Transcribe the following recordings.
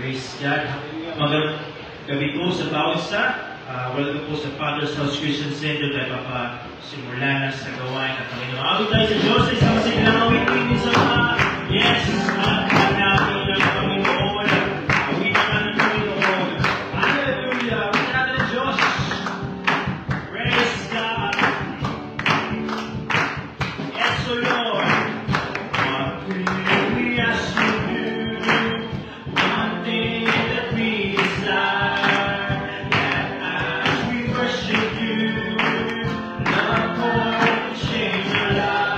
Praise God. Magandang gabi po sa bawat isa. Welcome po sa Father's House Christian Center. Tayo papasimula na sa gawain at Panginoon. Awit tayo sa Diyos sa isang silang awitin sa mga yes, at namin ng Panginoon. Awit naman ng Panginoon. Hallelujah. Awit natin ng Diyos. Praise God. Yes, O Lord. Change our lives.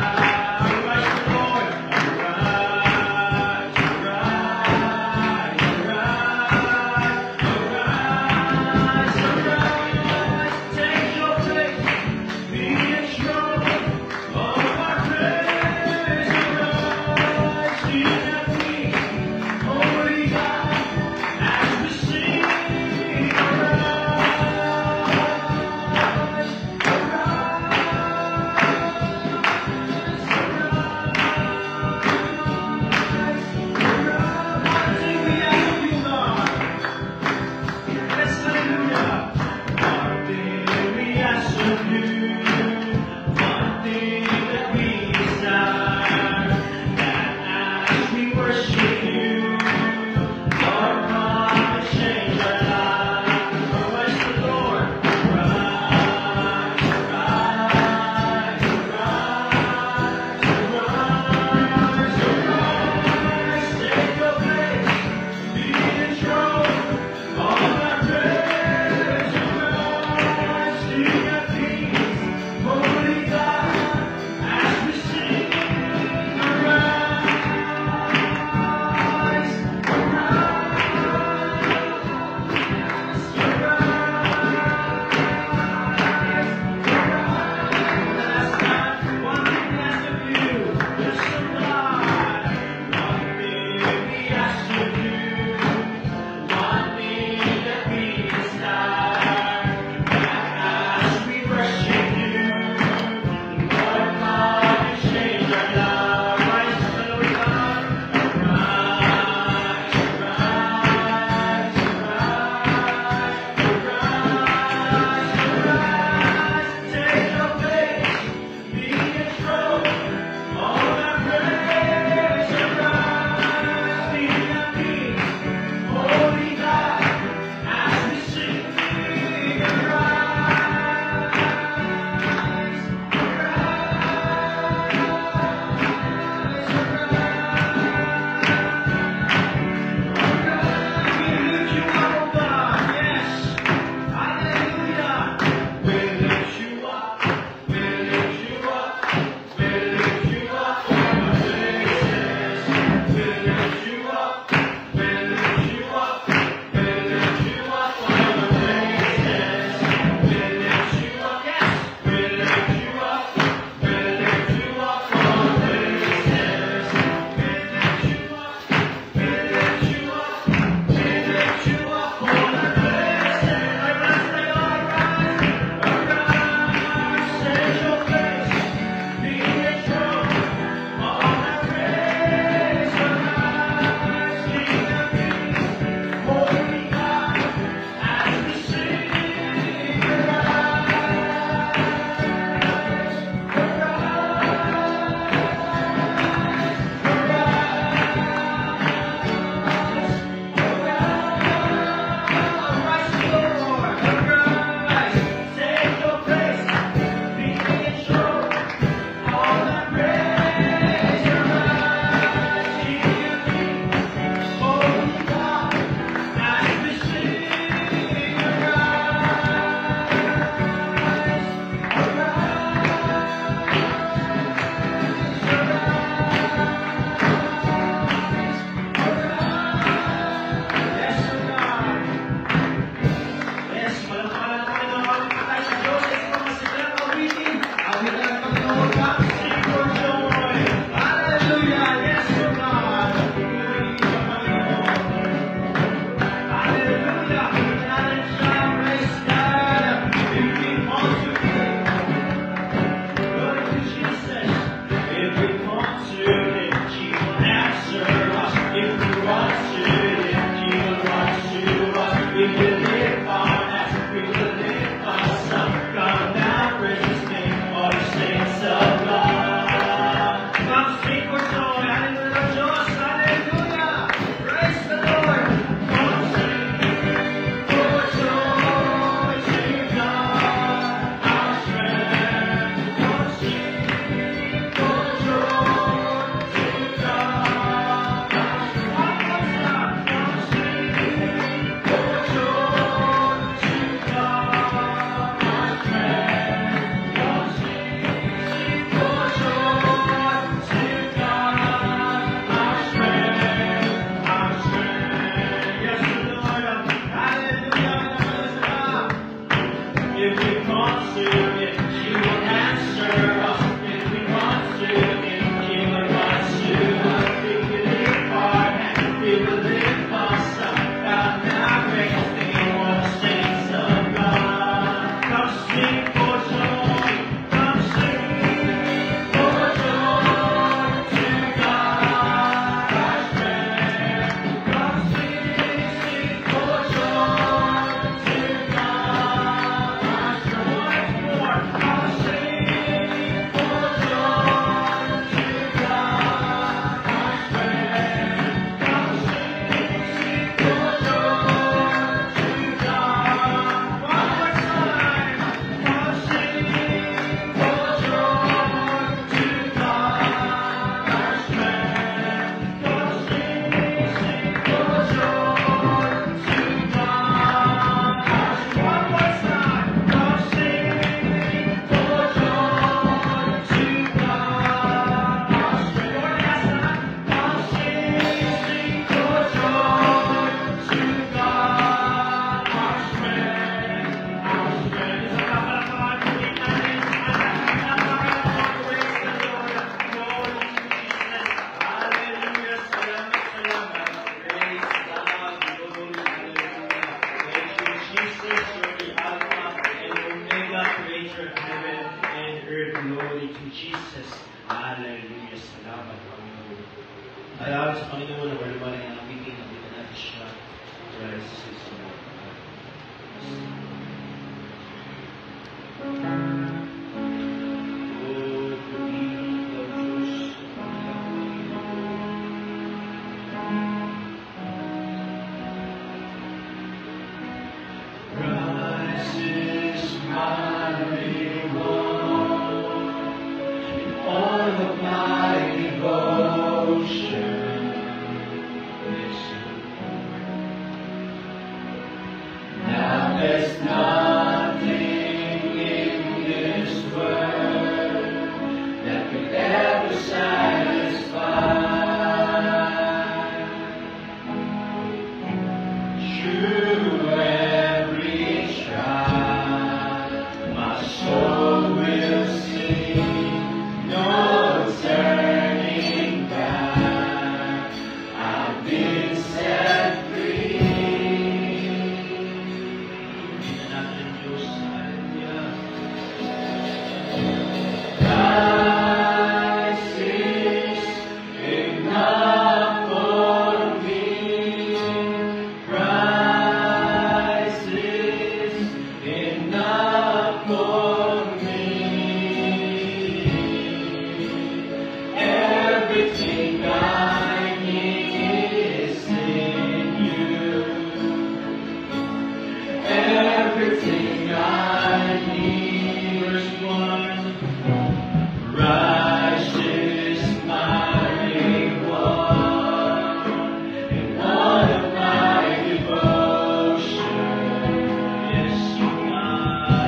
Sa pangalan ng Panginoon, awit pa tayo sa Diyos. Sa mga sigalang awitin, awit ang Panginoon. Come sing for joy. Hallelujah. Yes, O God. Purihin sa Panginoon. Hallelujah. Purihin natin siya. Praise God. If we want to glory to Jesus. If we want to Him, He will answer us. If we want to Him, He will run to us. We will lift our hands, we will lift us up. Come now, praise His name, all the saints of God. Come sing for joy, hallelujah, Diyos, hallelujah. Praise the Lord. Come sing for joy to God, our strength. Come sing for joy to God, our strength. Come sing for joy to God, our strength. Come sing for joy to God, our strength, our strength. Yes, Lord, hallelujah. If we want to Him, He will answer us. If we want to Him, He will run to us. If we lift our hands, He will lift us up. God, now praise His name, all the saints of God. Come sing for joy. Come sing for joy to God, our strength. Come sing for joy to God, our strength. Once more, come sing for joy to God, our strength. Come sing for joy to God. One more time. Come sing for joy to God, our strength. Come sing for joy to God, our strength. One more time. Come sing for joy to God, our strength. One last time. Come sing for joy to God, our strength, our strength. Isang kapalapakan po din natin sa anak. Napakalaman, praise the Lord. Glory to Jesus. Hallelujah. Salamat, salamat. Praise God. Glory, hallelujah. Thank you, Jesus. You're the Alpha and Omega, creator of heaven and earth. Glory to Jesus. Hallelujah. Salamat, Panginoon. Ayaw sa Panginoon na wala ang awitin. Awitin natin siya. Praise His name. Oh, purihin ka, Diyos. Christ is my reward in all of my devotion. Listen. Now there's nothing in this world that could ever satisfy. Through every trial, my soul will sing, no turning back. I've been set free. Tingnan natin ang Diyos. Hallelujah. Christ is enough for me. Christ is enough for me. Everything I need is in you. Everything I need. Verse 1. Christ is my reward and all of my devotion. Yes, you are.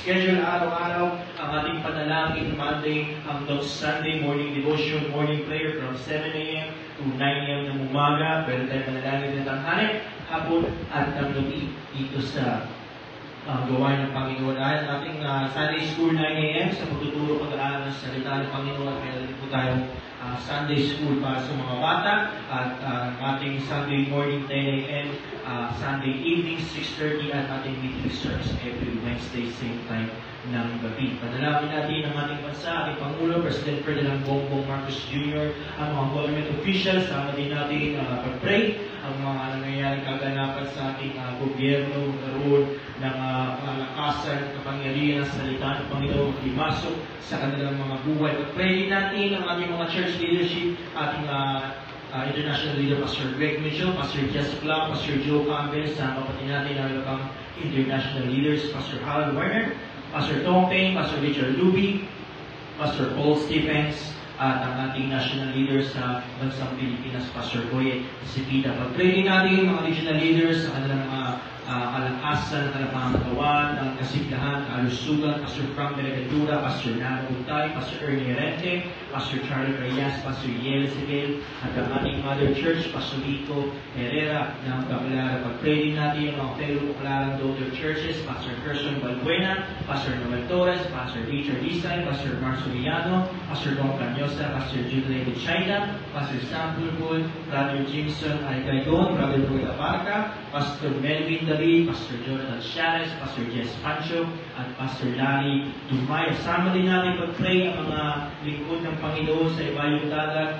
schedule araw-araw ang ating panalangin Monday hanggang Sunday, morning devotion, morning prayer from 7 a.m. to 9 a.m. ng umaga. Pwede tayo manalangin ng tanghali, hapon at ng gabi dito sa gawain ng Panginoon. Ang ating Sunday School 9 a.m. sa pagtuturo pag-aaral ng salita ng Panginoon. Meron po tayong Sunday School para sa mga bata at ating Sunday morning 10 a.m. Sunday evening 6:30 at ating meeting service every Wednesday same time ng gabi. Panalangin natin ang ating bansa, ating Pangulo, President Ferdinand Bongbong Marcos Jr., ang mga government officials, sama din natin pag-pray ang mga nangyayaring kaganapan sa ating gobyerno, magkaroon ng kalakasan, kapangyarihan ng salita ng Panginoon, imasok sa kanilang mga buhay. Pag-pray din natin ang ating mga church leadership, ating international leader, Pastor Greg Mitchell, Pastor Jessica Clark, Pastor Joe Campbell, sama pati natin ang ibang international leaders, Pastor Harold Werner, Pastor Tom Payne, Pastor Richard Luby, Pastor Paul Stephens, at ang ating national leader sa bansang Pilipinas, Pastor Boye Cepeda. Pag-pray din natin mga regional leaders sa kanilang mga kalakasan, kalapangagawan, ng kasiglahan, kalusugan, Pastor Frank Delegadura, Pastor Nano Utay, Pastor Ernie Rente, Pastor Charlie Reyes, Pastor Yel Sibel, at ang ating Mother Church, Pastor Rico Herrera ng Baclaran. Pag-pray din natin ang mga fellow Baclaran daughter churches, Pastor Gerson Balbuena, Pastor Noel Torres, Pastor Richard Isay, Pastor Marcio Villano, Pastor Don Canyosa, Pastor Julie China, Pastor Sam Pulpul, Brother Jimson Alcaigon, Brother Roy Abarca, Pastor Melvin David, Pastor Jonathan Shares, Pastor Jess Pancho, at Pastor Larry Dumay. Sama din natin pag-pray ang mga lingkod ng Panginoon sa ibayong dagat,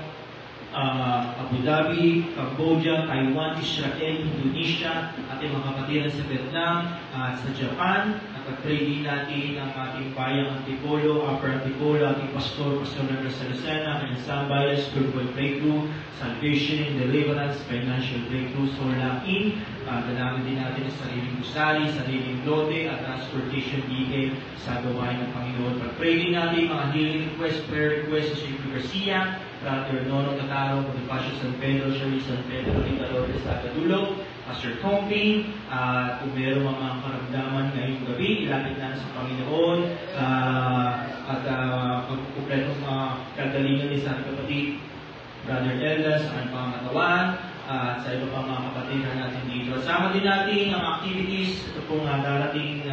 Abu Dhabi, Cambodia, Taiwan, Israel, Indonesia, ating mga kapatiran sa Vietnam, at sa Japan. At pag-pray din natin ang ating bayang Antipolo, Upper Antipolo, ating Pastor Andres Salacena, kanyang sambayan, spiritual breakthrough, salvation, deliverance, financial breakthrough, solain. Dalangin din natin ang sariling gusali, sariling lote, at transportation bigay sa gawain ng Panginoon. Pag-pray din natin mga healing request, prayer request sa Sri Garcia, Brother Nono Tataro, Bonifacio San Pedro, Sherry San Pedro, Rita Lourdes Tagadulo, Pastor Tompi, kung mayroong mga karamdaman ngayong gabi, ilapit na sa Panginoon, at pagkukumpletong kagalingan ni sa kapatid, Brother Eldas, sa kanyang pangatawan, at sa iba pang mga kapatid natin dito. Sama din natin ang activities. Ito pong darating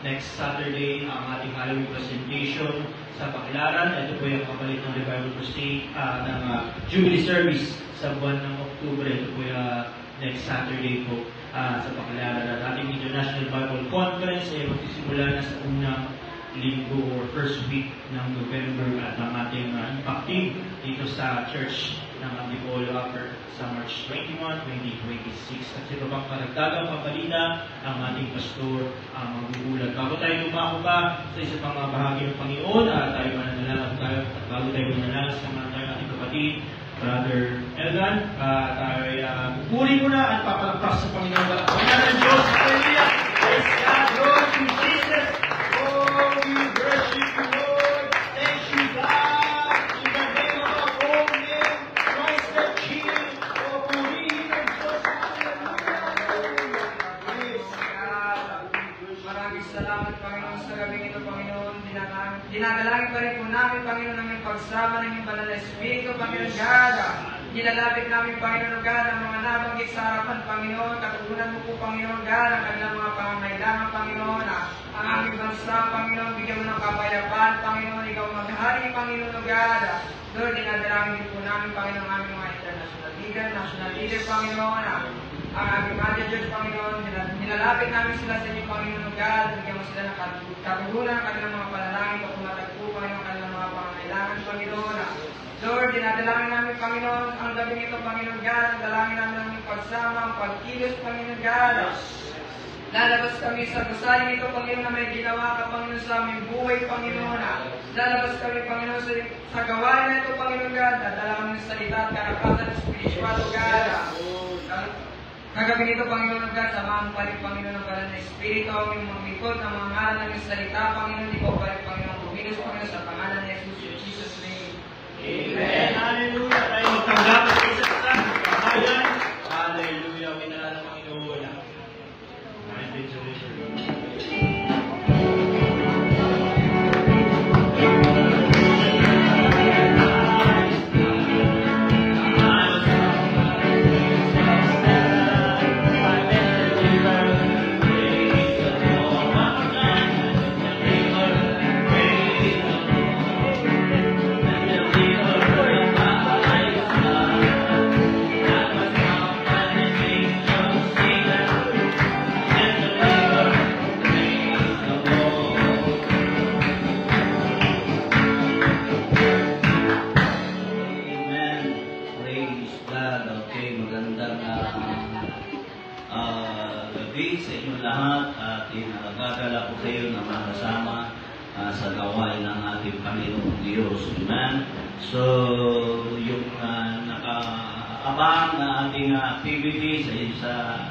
next Saturday, ang ating Halloween presentation sa Baclaran. Ito po yung kapalit ng Revival Crusade ng Jubilee Service sa buwan ng October. Ito po yung next Saturday po sa Baclaran. At ating International Bible Conference ay magsisimula na sa unang linggo or first week ng November at ang ating impacting dito sa Church ng Antipolo Upper sa March 21, 2026. At sa iba pang karagdagang pabalita, ang ating pastor magbubulag. Bago tayo lumako pa sa isa pang mga bahagi ng Panginoon, tayo mananalang tayo at bago tayo mananalang sa mga tayo ating kapatid, Brother Elgan, tayo pupuri muna at papalakpas sa Panginoon. Panginoon ng Diyos, Hallelujah! Praise God, Lord, in Jesus! Oh, we worship you, Lord! Thank you, God! In the name of our own name, Christ the King, oh, purihin ang Diyos, Hallelujah! Praise God! Maraming salamat, Panginoon, sa gabing ito, Panginoon. Dinadalangin pa rin po namin, Panginoon, ang iyong pagsama ng iyong banal na Espiritu, Panginoon God. Nilalapit namin, Panginoon God, ang mga nabanggit sa harapan, Panginoon. Katugunan mo po, Panginoon God, ang kanilang mga pangangailangan, Panginoon. Ang aming bansa, Panginoon, bigyan mo ng kapayapaan, Panginoon. Ikaw maghari, Panginoon God. Lord, dinadalangin din po namin, Panginoon, ang aming mga international leader, national leader, Panginoon. Ang aming Mother Church, Panginoon, nilalapit namin sila sa inyo, Panginoon God. Bigyan mo sila ng katugunan, ang kanilang mga panalangin, papumatagpo, Panginoon, ang kanilang mga pangangailangan, Panginoon. Lord, dinadalangin namin, Panginoon, ang gabing ito, Panginoon God, ang dalangin namin ang iyong pagsama, ang pagkilos, Panginoon God. Lalabas kami sa gusaling ito, Panginoon, na may ginawa ka, Panginoon, sa aming buhay, Panginoon. Lalabas kami, Panginoon, sa gawain na ito, Panginoon God. Dadalangin ng salita at karapatan ng spiritual, God. Kagabi nito, Panginoon God, samahan pa rin, Panginoon, ng banal na Espiritu, ang iyong maglingkod ng mga ngalan ng iyong salita, Panginoon, ikaw pa rin, Panginoon, kumilos, Panginoon, sa pangalan ni Jesus, in Jesus' name. Amen. Hallelujah. Tayo magtanggap sa isa't isa. Pamahalan. Hallelujah. Winala ng Panginoon. Amen. lahat at inagagala ko kayo na makasama sa gawain ng ating Panginoong Diyos. Amen? So, yung nakaabang na ating activities ay sa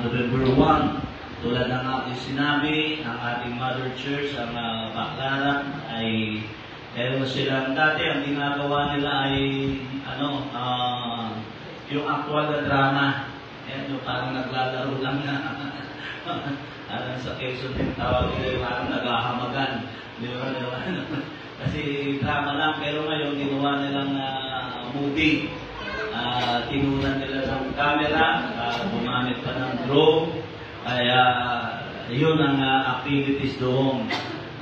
November 1, tulad ng ating sinabi, ang ating Mother Church, ang Baclaran, ay silang dati, ang ginagawa nila ay yung actual na drama. Yung parang naglalaro lang na sa Quezon din tawag nila yung parang naghahamagan. Di ba? Kasi drama lang, pero ngayon ginawa nilang movie. Tinunan nila ng camera, gumamit pa ng drone. Kaya yun ang activities doon.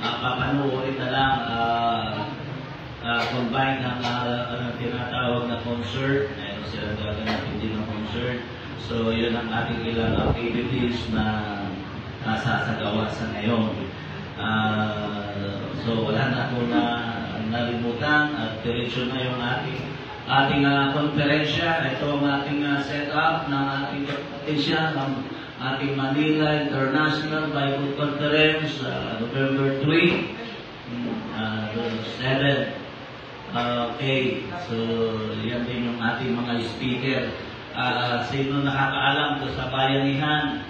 Papanoorin na lang combine ng tinatawag na concert. Ayun sila gaganapin din ng concert. So yun ang ating ilang activities na nasasagawa sa ngayon. So wala na akong nalimutan at diretso na yung ating konferensya. Ito ang ating setup ng ating konferensya ng ating Manila International Bible Conference, November 3, 7. Okay, so yan din yung ating mga speaker. Sino nakakaalam ko sa bayanihan?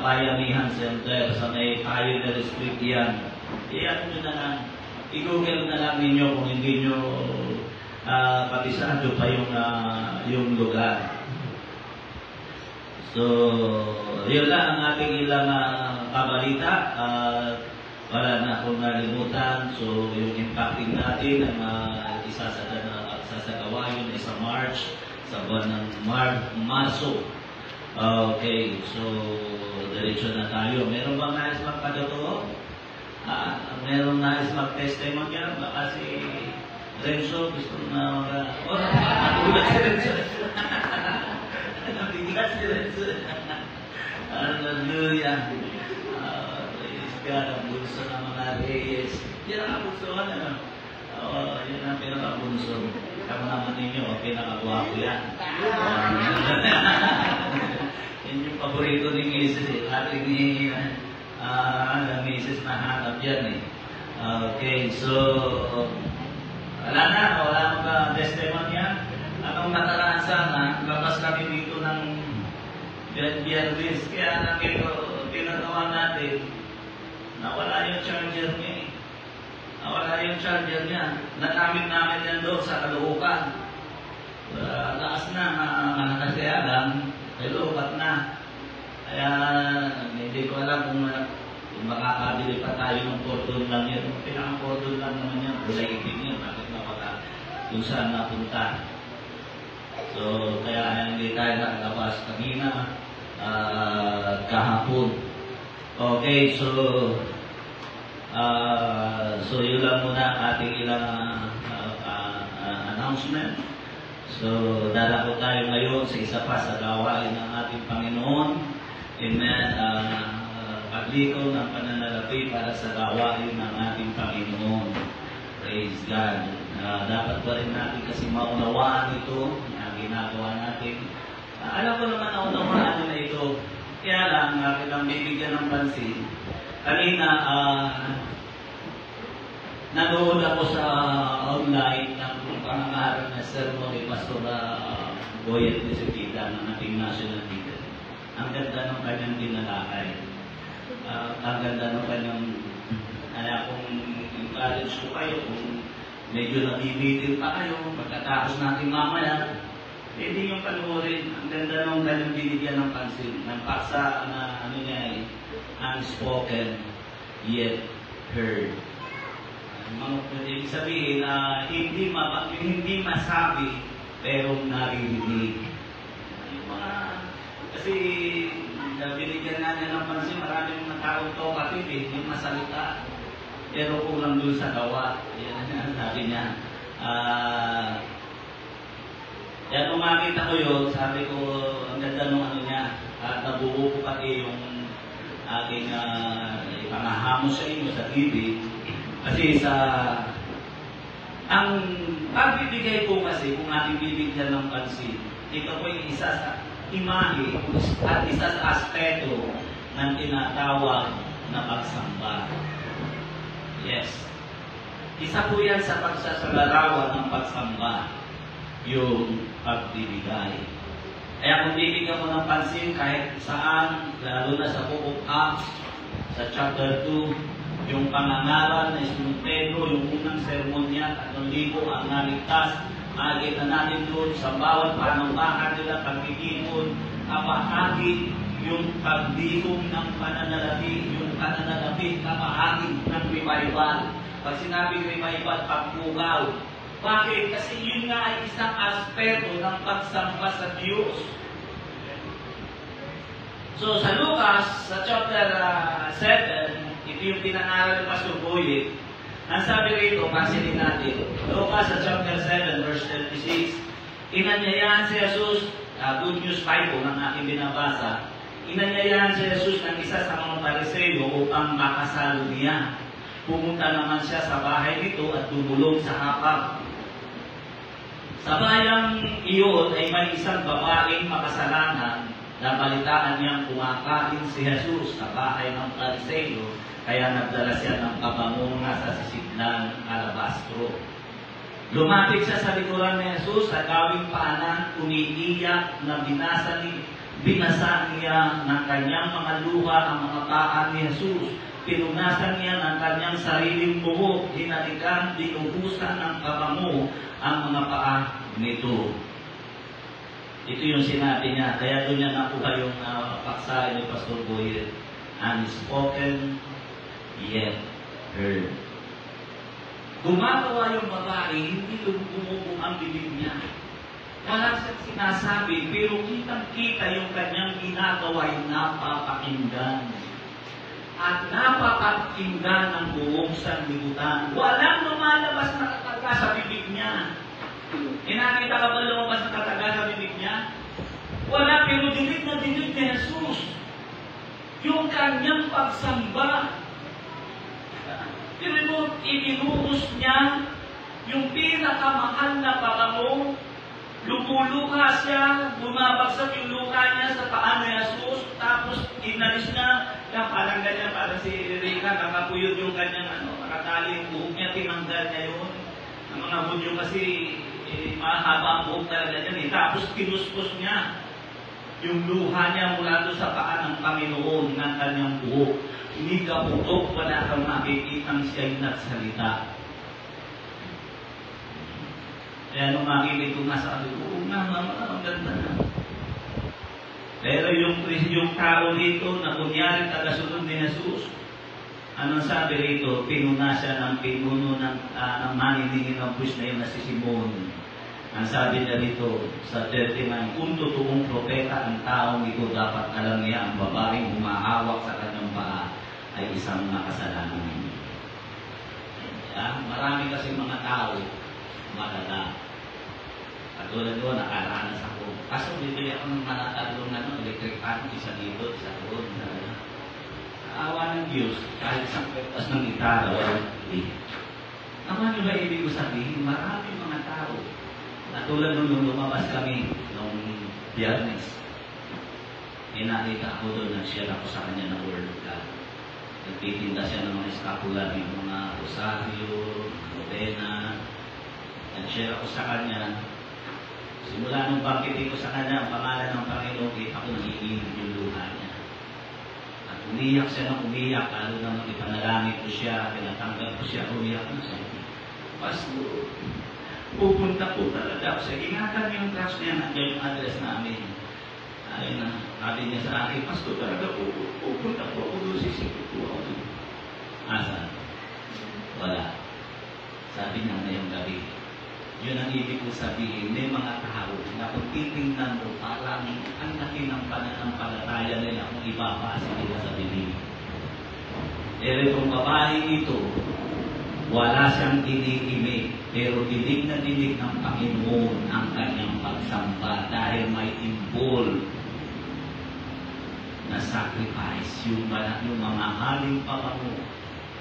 Bayanihan Center sa may Pioneer Street yan. Iyan nyo na lang. I-google na lang ninyo kung hindi nyo kabisado pa yung lugar. So, yun lang ang ating ilang kabalita. Wala na akong nalimutan. So, yung impacting natin ang isasagawa yun ay sa March, sa buwan ng Marso. Okay, so diretso na tayo. Meron bang nais magpatotoo? Meron nais mag-testimony yan? Baka si Renzo gusto na nabigat si Renzo. Nabigat si Renzo. Hallelujah. God, ang bunso ng mga reyes. Yan ang bunsoan, yan ang pinakabunso. Kamo naman ninyo, pinakagwapo yan. Yan yung paborito ni Mrs. Ating ni Mrs. nahanap yan Okay, so wala mong testimony yan. Anong nakaraan labas kami dito ng Biyernes. Kaya pinagawa natin nawala yung charger niya Nagamit namin yan doon sa Caloocan. Lakas na, kaya lang, Caloocan na. Kaya hindi ko alam kung makakabili pa tayo ng cordon lang yan. Pinaka-cordon lang naman yan, kulay itim yan. Bakit napaka kung saan napunta. So, kaya hindi tayo nakalabas kanina, kahapon. Okay, so yun lang muna ating ilang announcement. So, darako tayo ngayon sa isa pa sa gawain ng ating Panginoon. Amen. Pagliko ng pananalapi para sa gawain ng ating Panginoon. Praise God. Dapat pa rin natin kasi maunawaan ito na ginagawa natin. Alam ko naman naunawaan na ito. Kaya lang, kailang bibigyan ng pansin. Kanina, nanood ako sa online ng pangangaral na sermon ni Pastor Boyet Nisipita ng ating national leader. Ang ganda ng kanyang dinalakay. Ang ganda ng kanyang, kung encourage ko kayo, kung medyo nabibitin pa kayo, pagkatapos natin mamaya, hindi yung panuorin. Ang ganda nung kanyang binigyan ng pansin. Ng paksa na unspoken yet heard. Ibig sabihin na hindi masabi pero naririnig. Kasi binigyan na niya ng pansin, maraming taong talkative, yung masalita. Pero kung lang doon sa gawa, yan ang sabi niya. Kaya nung makita ko yun, sabi ko, ang ganda nung niya, at nabuo ko pati yung aking ipangahamo sa inyo sa TV. Kasi ang pagbibigay ko kasi, kung ating bibigyan ng pansin, ito po yung isa sa imahe at isa sa aspeto ng tinatawag na pagsamba. Yes. Isa po yan sa pagsasalarawan ng pagsamba, yung pagbibigay. Kaya kung bibigyan mo ng pansin kahit saan, lalo na sa Book of Acts, sa chapter 2, yung pangangaral na Simon Pedro, yung unang sermon niya, 3,000 ang naligtas, makikita natin doon sa bawat panambahan nila, pagkikipon, kapahagi yung pagdikom ng pananalapi, yung pananalapi, kapahagi ng revival. Pag sinabing revival, pagpugaw. Bakit? Kasi yun nga ay isang aspeto ng pagsamba sa Diyos. So sa Lucas, sa chapter 7, ito yung pinangaral ni Pastor Boyet. Ang sabi rito, pansinin natin, Lucas sa chapter 7, verse 36, inanyayahan si Jesus, Good News Bible ng aking binabasa, inanyayahan si Jesus ng isa sa mga Pariseo upang makasalo niya. Pumunta naman siya sa bahay nito at dumulog sa hapag. Sa bayang iyon ay may isang babaeng makasalanan na balitaan niyang kumakain si Jesus sa bahay ng Pariseo, kaya nagdala siya ng pabango na sa sisidlan alabastro. Lumapit siya sa likuran ni Jesus sa gawing paanan, umiiyak na binasa niya ng kanyang mga luha ang mga paa ni Jesus. Pinunasan niya ng kanyang sariling buhok, hinalikan, dinubusan ng pabango ang mga paa nito. Ito yung sinabi niya, kaya doon niya nakuha yung paksa ni Pastor Boyer, unspoken yet heard. Gumagawa yung babae, hindi lumubog ang bibig niya. Wala siyang sinasabi, pero kitang-kita yung kanyang ginagawa ay napapakinggan. At napapakinggan ng buong sanlibutan. Walang lumalabas na kataga sa bibig niya. Inakita ka ba lumabas na kataga sa bibig niya? Wala, pero dinig na dinig ni Jesus. Yung kanyang pagsamba. Pero ibinuhos niya yung pinakamahal na pabango. Lumuluha siya, bumabagsak yung luha niya sa paa ni Jesus, tapos inalis niya, parang ganyan, parang si Rika, nakapuyod yung kanyang nakatali yung buhok niya, tinanggal niya yun. Ang mga Hudyo kasi, mahaba ang buhok talaga niyan Tapos kinuskos niya yung luha niya mula doon sa paa ng Panginoon ng kanyang buhok. Hindi ka putok, wala kang makikitang siya'y nagsalita. Kaya nung makikita ko nga sabi ko, oo nga, ang ganda na. Pero yung tao dito na kunyari tagasunod ni Jesus, anong sabi rito? Pinuna siya ng pinuno ng maniningin ng buwis na yun na si Simon. Ang sabi niya dito sa 39, kung totoong propeta ang taong ito, dapat alam niya ang babaeng humahawak sa kanyang paa ay isang makasalanan. Marami kasi mga tao malala. Katulad doon, nakaranas ako. Kaso bibili ako ng mga tatlong electric fan, isa dito, isa doon. Awa ng Diyos, kahit isang petas ng gitara, walang hindi. Naman yung ba ibig ko sabihin, marami mga tao. Katulad nung lumabas kami nung Biyernes. Nakita ako doon, nag-share ako sa kanya ng Word of God. Nagtitinda siya ng mga escapular, yung mga rosaryo, novena. Nag-share ako sa kanya. Simula nung bangkitin ko sa kanya, ang pangalan ng Panginoon, kita ko nangiinit yung luha niya. At umiyak siya ng umiyak, lalo naman ipanalangin ko siya, pinatanggal ko siya, umiyak na siya. Pastor, pupunta po talaga ako siya. Ingatan niyo yung trust niya, nandiyan yung address namin. Ayun na, sabi niya sa akin, Pastor, talaga po, pupunta po ako doon, sisipin po ako doon. Asan? Wala. Sabi niya ngayong gabi. Yun ang ibig ko sabihin, may mga tao na kung titingnan mo, parang ang laki ng pananampalataya nila kung ibabasa nila sa bibig. Pero itong babae ito, wala siyang dinig-imig, pero dinig na dinig ng Panginoon ang kanyang pagsamba dahil may involved na sacrifice, yung mga haling pabango.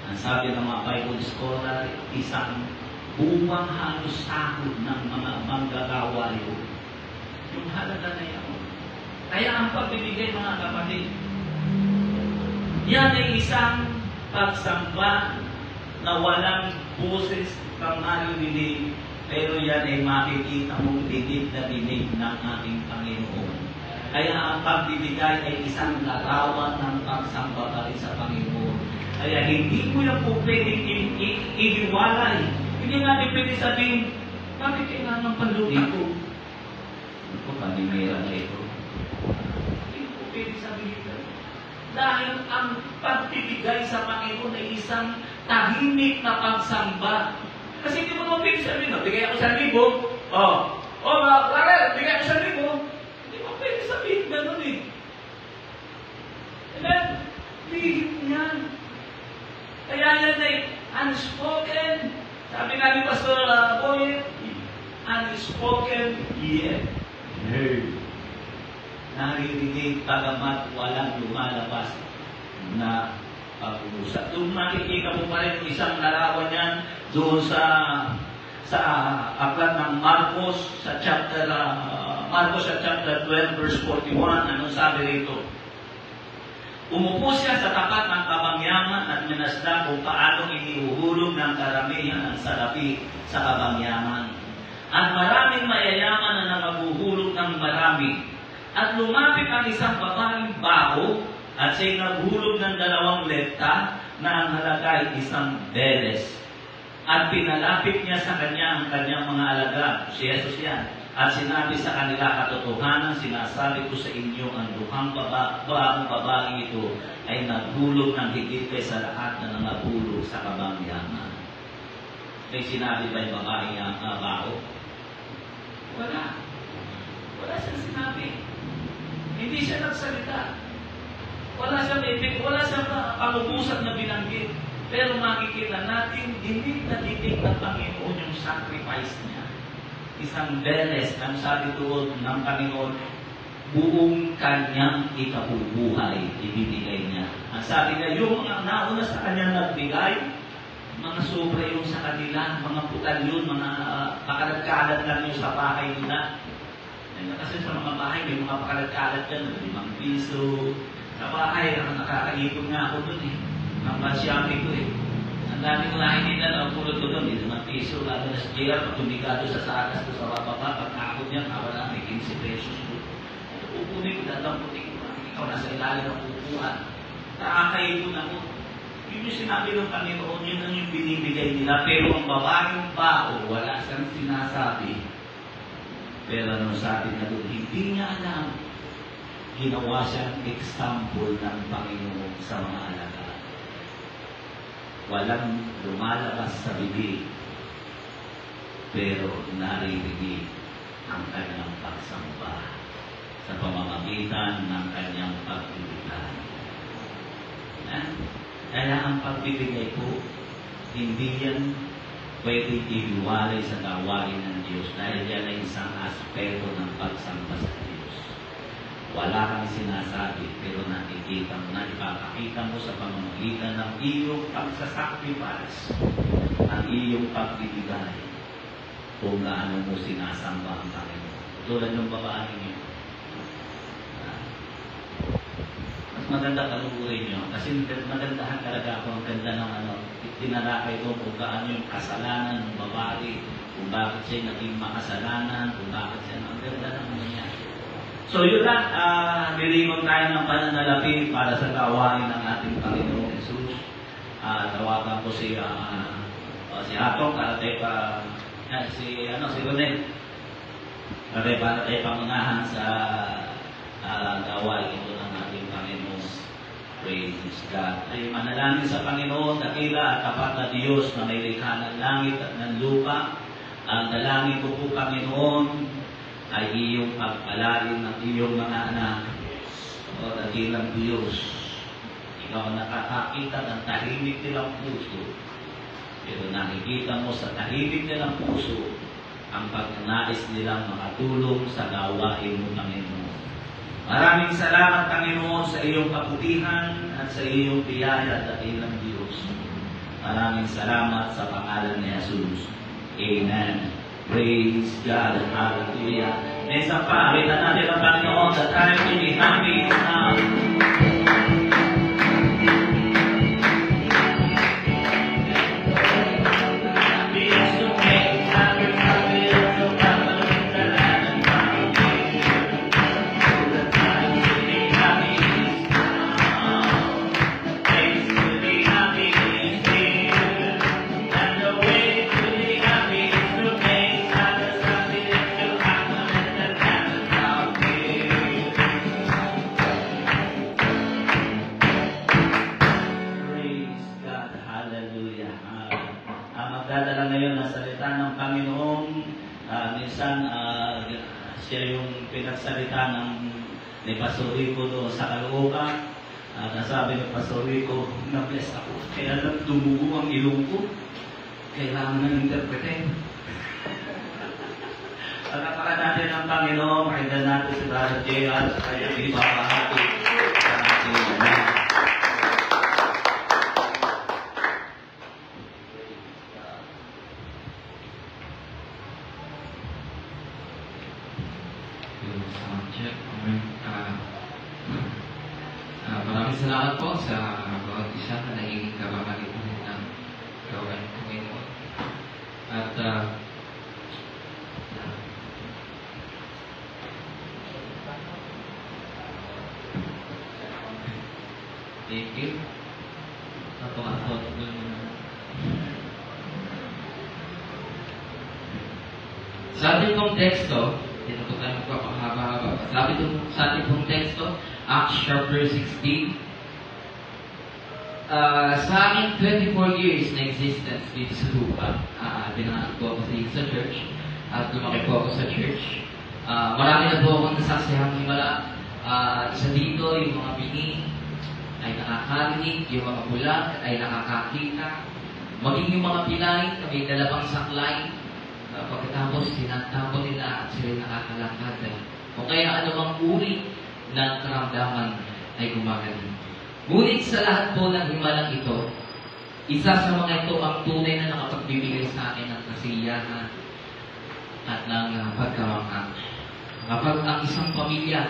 Ang sabi ng mga Bible scholar, isang buwang halos sahod ng mga manggagawa yun. Yung halaga na yun. Kaya ang pagbibigay, mga kapatid, yan ay isang pagsamba na walang boses kang maririnig, pero yan ay makikita mong dinig na dinig ng ating Panginoon. Kaya ang pagbibigay ay isang larawan ng pagsamba pa rin sa Panginoon. Kaya hindi mo yan po pwedeng ihiwalay. Hindi natin pwede sabihin, bakit kailangan panlugi ko? Ano po, panimera na ito? Hindi po pwede sabihin ito. Dahil ang pagbibigay sa Panginoon ay isang tahimik na pagsamba. Kasi hindi mo naman pwede sabihin, bigay ako 1,000. Brother, bigay ako 1,000. Hindi mo pwede sabihin gano'n eh. Amen? Lihim yan. Kaya yan ay unspoken. Sabi nga ni Pastor Boye, unspoken yet. Naririnig pagamat walang lumalabas na pag-uusap. Doon makikita mo pa rin isang larawan yan doon sa aklat ng Marcos sa chapter 12 verse 41. Anong sabi rito? Umupo siya sa tapat ng kabangyaman at minasdan kung paano inihuhulog ng karamihan ang salapi sa kabangyaman. At maraming mayayaman na nangabuhulog ng marami. At lumapit ang isang babaeng baho at siya'y naghulog ng 2 lekta na ang halaga ay 1 beles. At pinalapit niya sa kanya ang kanyang mga alagad, si Jesus yan. At sinabi sa kanila, katotohanan, sinasabi ko sa inyo, ang duhang babaeng ito ay naghulog ng higit kaysa lahat na nangahulog sa kabangyaman. May sinabi ba yung babaeng baho? Wala. Wala siyang sinabi. Hindi siya nagsalita. Wala siyang ibig, wala siyang pag-ubusap na binanggit. Pero makikita natin, dinig na dinig ng Panginoon yung sacrifice niya. 1 beles, ang sabi doon ng Panginoon, buong kanyang ikabubuhay, ibibigay niya. Ang sabi niya, yung mga nauna sa kanya nagbigay, mga sobra yung sa kanila, mga putal yun, mga pakalat-kalat lang yung sa bahay nila. Kasi sa mga bahay, may mga pakalat-kalat yan, 5 piso. Sa bahay, nakakaipon nga ako doon eh. Ang basyami ko eh. Ang dami ko nakikita na pulot ko doon, 5 piso, lalo na sa JR, pag tumigado sa sakas ko sa bababa, pagkakot niya, wala, may 15 pesos ko. Pupunin ko, dadamputin ko, ikaw nasa ilalim ng upuan. Nakakaipon ako. Yun yung sinabi ng Panginoon, yun ang yung binibigay nila. Pero ang babaeng bao, wala siyang sinasabi. Pero anong sabi na doon, hindi niya alam. Ginawa siyang example ng Panginoon sa mga alaga. Walang lumalabas sa bibig, pero naririnig ang kanyang pagsamba sa pamamagitan ng kanyang pagbibigay. Kaya ang pagbibigay po, hindi yan pwede ihiwalay sa gawain ng Diyos dahil yan ay isang aspeto ng pagsamba sa Diyos. Wala kang sinasabi, pero nakikita mo na ipapakita mo sa pamamagitan ng iyong pagsasacrifice, ang iyong pagbibigay, kung gaano mo sinasamba ang Panginoon. Tulad ng babae niyo. Mas maganda kalugurin niyo, kasi magandahan talaga ako ang ganda ng tinalakay ko kung gaano yung kasalanan ng babae, kung bakit siya naging makasalanan, kung bakit siya ang ganda ng niya. So yun lang, nilingon tayo ng pananalapi para sa gawain ng ating Panginoong Jesus. Tawagan ko si Atong, para tayo si Ronel. Para tayo pangunahan sa gawain ito ng ating Panginoon. Praise God. Ay manalangin sa Panginoon, dakila at tapat na Diyos na may likha ng langit at ng lupa. Ang dalangin ko po, Panginoon, ay iyong pagpalain ng iyong mga anak. O dakilang Diyos, ikaw nakakakita ng tahimik nilang puso. Pero nakikita mo sa tahimik nilang puso ang pagnanais nilang makatulong sa gawain mo, Panginoon. Maraming salamat, Panginoon, sa iyong kabutihan at sa iyong biyaya, dakilang Diyos. Maraming salamat sa pangalan ni Jesus. Amen. Praise God. Hallelujah. May isa pa, kita natin ang Panginoon. The time to be happy is now. Magdadala ngayon ng salita ng Panginoon. Minsan, siya yung pinagsalita ni Pastor Rico doon sa Caloocan. Nasabi ni Pastor Rico, na-bless ako. Kaya lang dumugo ang ilong ko. Kailangan ng interpretin. Pagkapakan natin ng Panginoon, pakinggan natin si Brother J.R. sa kanyang ibabahagi sa ating mga. Maraming salamat po sa bawat isa na nagiging kababalitan ng gawain ko ngayon. At thank you. Sa ating pong teksto, dito po tayo magpapahaba-haba. Sa ating pong teksto, Acts chapter 16. Sa aking 24 years na existence dito sa lupa, pinanganak po ako sa church at lumaki po ako sa church. Marami na po akong nasasayang himala. Isa dito, yung mga bingi ay nakakarinig, yung mga bulag ay nakakakita. Maging yung mga pilay na may dalawang saklay, pagkatapos tinatapon nila at sila nakakalakad. O kaya anumang uri ng karamdaman ay gumagaling. Ngunit sa lahat po ng himalang ito, isa sa mga ito ang tunay na nakapagbibigay sa akin ng kasiyahan at ng pagkamangha. Kapag ang isang pamilya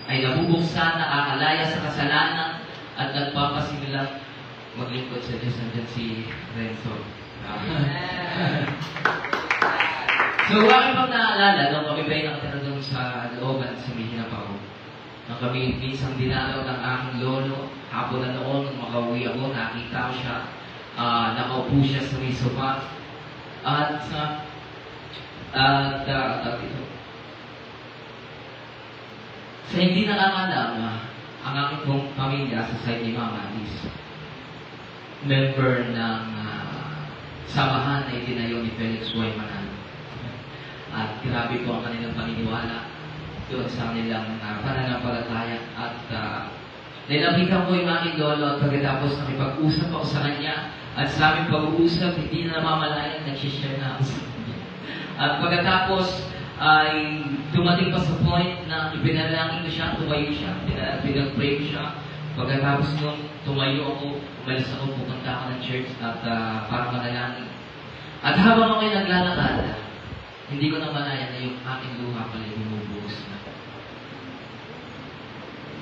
ay nabubuksan, nakakalaya sa kasalanan at nagpapasimulang maglingkod sa Diyos. Nandiyan si Renzo. So, aking pang naalala, nung kami ba'y nakatira doon sa looban sa Mihina pa ako, nung kami minsan dinalaw ng aking lolo, hapon na noon, nung makauwi ako, nakita ko siya, nakaupo siya sa may sofa, at sa hindi nakakalam, ang aking pong pamilya sa side ni Mama is member ng samahan na itinayo ni Felix Waymanan. At grabe po ang kanilang paniniwala doon sa kanilang pananampalataya. At nilapitan ko yung aking lolo at pagkatapos nakipag-usap ako sa kanya at sa aming pag-uusap, hindi na namamalayan, nagsishare na ako sa kanya. At pagkatapos ay dumating pa sa point na ipinalangin ko siya, tumayo siya, pinag-pray ko siya. Pagkatapos nung tumayo ako, umalis ako, pupunta ako ng church at para manalangin. At habang ako'y naglalakad, hindi ko namalayan na yung aking luha pala bumubuhos na.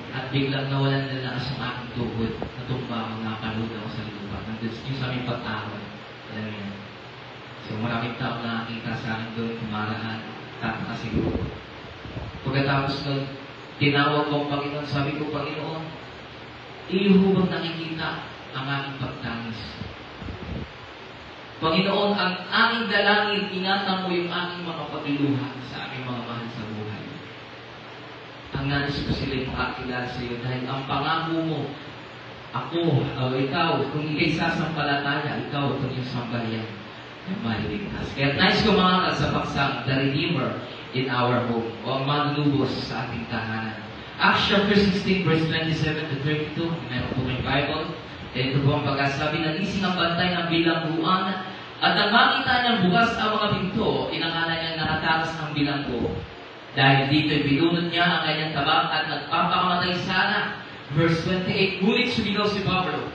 At biglang nawalan na lakas ang aking tuhod, natumba ako, nakalud ako sa lupa. Nandun yung sa aming pag-awal. Alam mo yan. So maraming tao na nakita sa akin doon, kumaraan, tataka siguro. Pagkatapos nun, tinawag ko ang Panginoon, sabi ko, Panginoon, iyo bang nakikita ang aking pagtangis? Panginoon, ang aking dalangin, ingatan mo yung aking mga pagluha sa aking mga mahal sa buhay. Ang nais ko sila'y makakilala sa iyo dahil ang pangako mo, ako, ikaw, kung ikay sasampalataya, ikaw at yung sambayan na maliligtas. Kaya nais ko mga sa paksang The Redeemer in our home o ang manlubos sa ating tahanan. Acts chapter 16 verse 27 to 32, meron po may Bible. Ito po ang pagkasabi, nagising ang bantay ng bilangguan at nang makita niyang bukas ang mga pinto, inakala niyang nakatakas ang bilanggo. Dahil dito'y binunod niya ang kanyang tabak at nagpapakamatay sana. Verse 28, ngunit sumigaw si Pablo,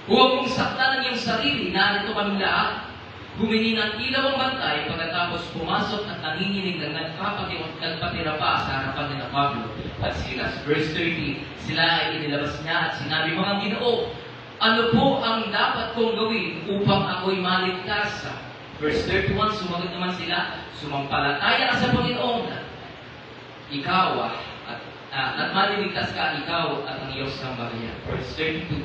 huwag mong saktan ang iyong sarili, narito kami lahat. Humingi ng ilaw ang bantay pagkatapos pumasok at nanginginig ng nagpatira pa sa harapan nila Pablo at Silas. Verse 30, sila ay inilabas niya at sinabi, mga Ginoo, ano po ang dapat kong gawin upang ako'y maligtas? Verse 31, sumagot naman sila, sumampalataya ka sa Panginoon. Ikaw at maliligtas ka, ikaw at ang iyong sambahayan. Verse 32,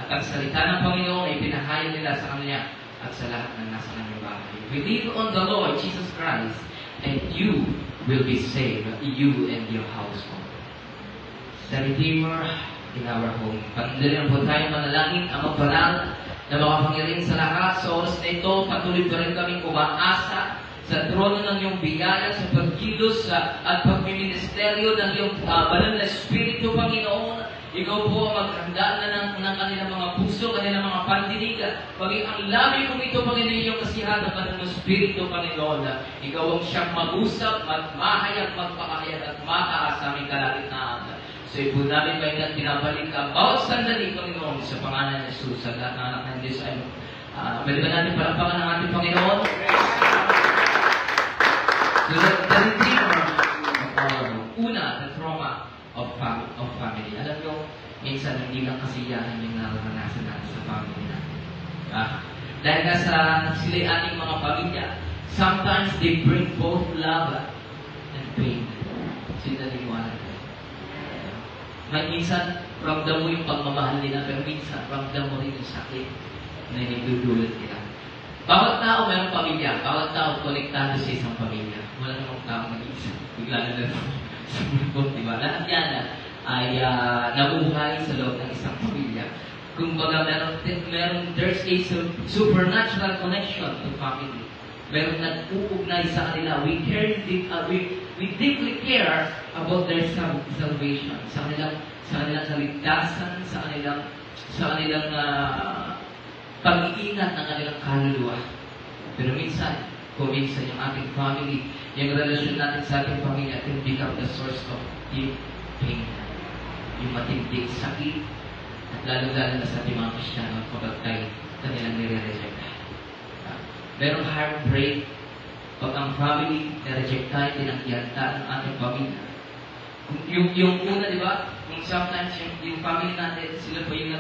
at ang salita ng Panginoon ay pinahayag nila sa kanya at sa lahat ng nasa kanyang bahay. Believe on the Lord Jesus Christ and you will be saved, you and your household. Sa Redeemer in our home. Panandalian po tayo manalangin ang magbanal na makapangyarihan sa lahat. Sa oras na ito, patuloy pa rin kaming umaasa sa trono ng iyong biyaya, sa pagkilos at pagmiministeryo ng iyong banal na Espiritu, Panginoon. Ikaw po ang maghanda na ng kanilang mga puso, kanilang mga pandinig, paging ang labi kong ito, Panginoon, iyong kasihan ng banal na Espiritu, Panginoon. Ikaw ang siyang mag-usap, magmahayag, magpakahayag at mataas sa aming kalagitnaan. So ipo namin ba yung pinabalik ang bawat sandali, Panginoon, sa pangalan ng Jesus, sa lahat ng anak ng Diyos ay pwede ba natin palampakan ng ating Panginoon? So the Redeemer of our una, the trauma of family. Alam nyo, minsan hindi lang kasiyahan yung naranasan natin sa family natin. Dahil nga sa sila'y ating mga pamilya, sometimes they bring both love and pain. Sinaliwanag. May minsan, ramdam mo yung pagmamahal nila, pero minsan, ramdam mo rin yung sakit na nagdudulot nila. Bawat tao mayroong pamilya, bawat tao konektado sa isang pamilya. Wala namang tao mag-isa. Bigla na lang sa mundo, di ba? Lahat yan ay nabuhay sa loob ng isang pamilya. Kumbaga, there's a supernatural connection to family. Meron nag-uugnay sa kanila. We deeply care about their salvation, sa kanilang kaligtasan, sa kanilang pag-iingat ng kanilang kaluluwa. Pero minsan yung ating family, yung relasyon natin sa ating pamilya can become the source of deep pain. Yung matinding sakit, at lalo-lalo na sa ating mga Kristiyano kapag tayo kanilang nire-reject. Merong heartbreak pag ang family na-reject tayo, tinanggihan ng ating pamilya. Yung una, di ba? Kung sometimes yung family natin, sila pa yung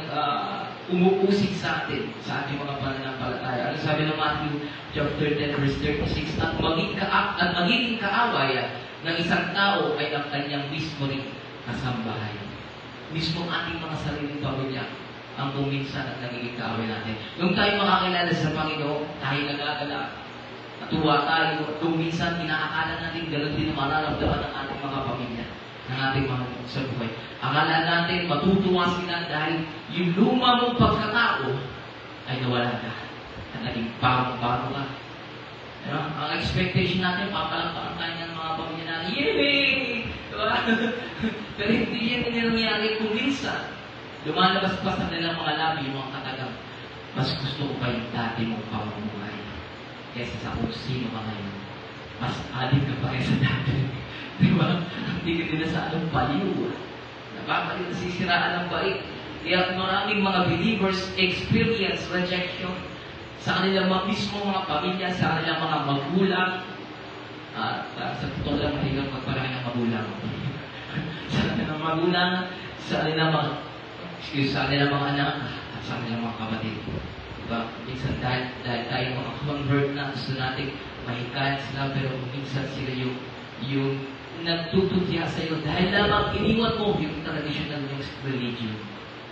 umuusig sa atin, sa ating mga pananampalataya. Ano sabi ng Matthew chapter 10 verse 36, at magiging kaaway ng isang tao ay ang kanyang mismo rin kasambahay. Mismo ang ating mga sariling pamilya ang kuminsan at nagiging kaaway natin. Nung tayo makakilala sa Panginoon, tayo nagagala. Natuwa tayo. Kung minsan, inaakala natin gano'n din ang mararamdaman ng ating mga pamilya, ng ating mga sa buhay. Akala natin, matutuwa sila dahil yung luma mong pagkatao ay nawala ka. At naging bago ka. Diba? Ang expectation natin, papalampakan tayo ng mga pamilya natin. Yay! Diba? Pero hindi yan nangyari kung minsan. Lumalabas pa sa nilang mga labi, yung mga katagang, mas gusto ko pa yung dati mong pamumuhay kaysa sa kung sino ka ngayon. Mas adik ka pa kaysa dati. Diba? Hindi ka nila sa anong baliw. Napapaliw na sisiraan ng bait. Kaya maraming mga believers experience rejection sa kanilang mismong mga pamilya, sa kanilang mga magulang. Sa totoo lang, mahigang magparami ng magulang. Sa kanilang magulang, sa kanilang mga anak, at sa kanilang mga kapatid. Diba? Minsan dahil tayo mga convert na gusto natin mahikayan sila, pero minsan sila yung nagtututya sa iyo dahil lamang iniwan mo yung traditional religion.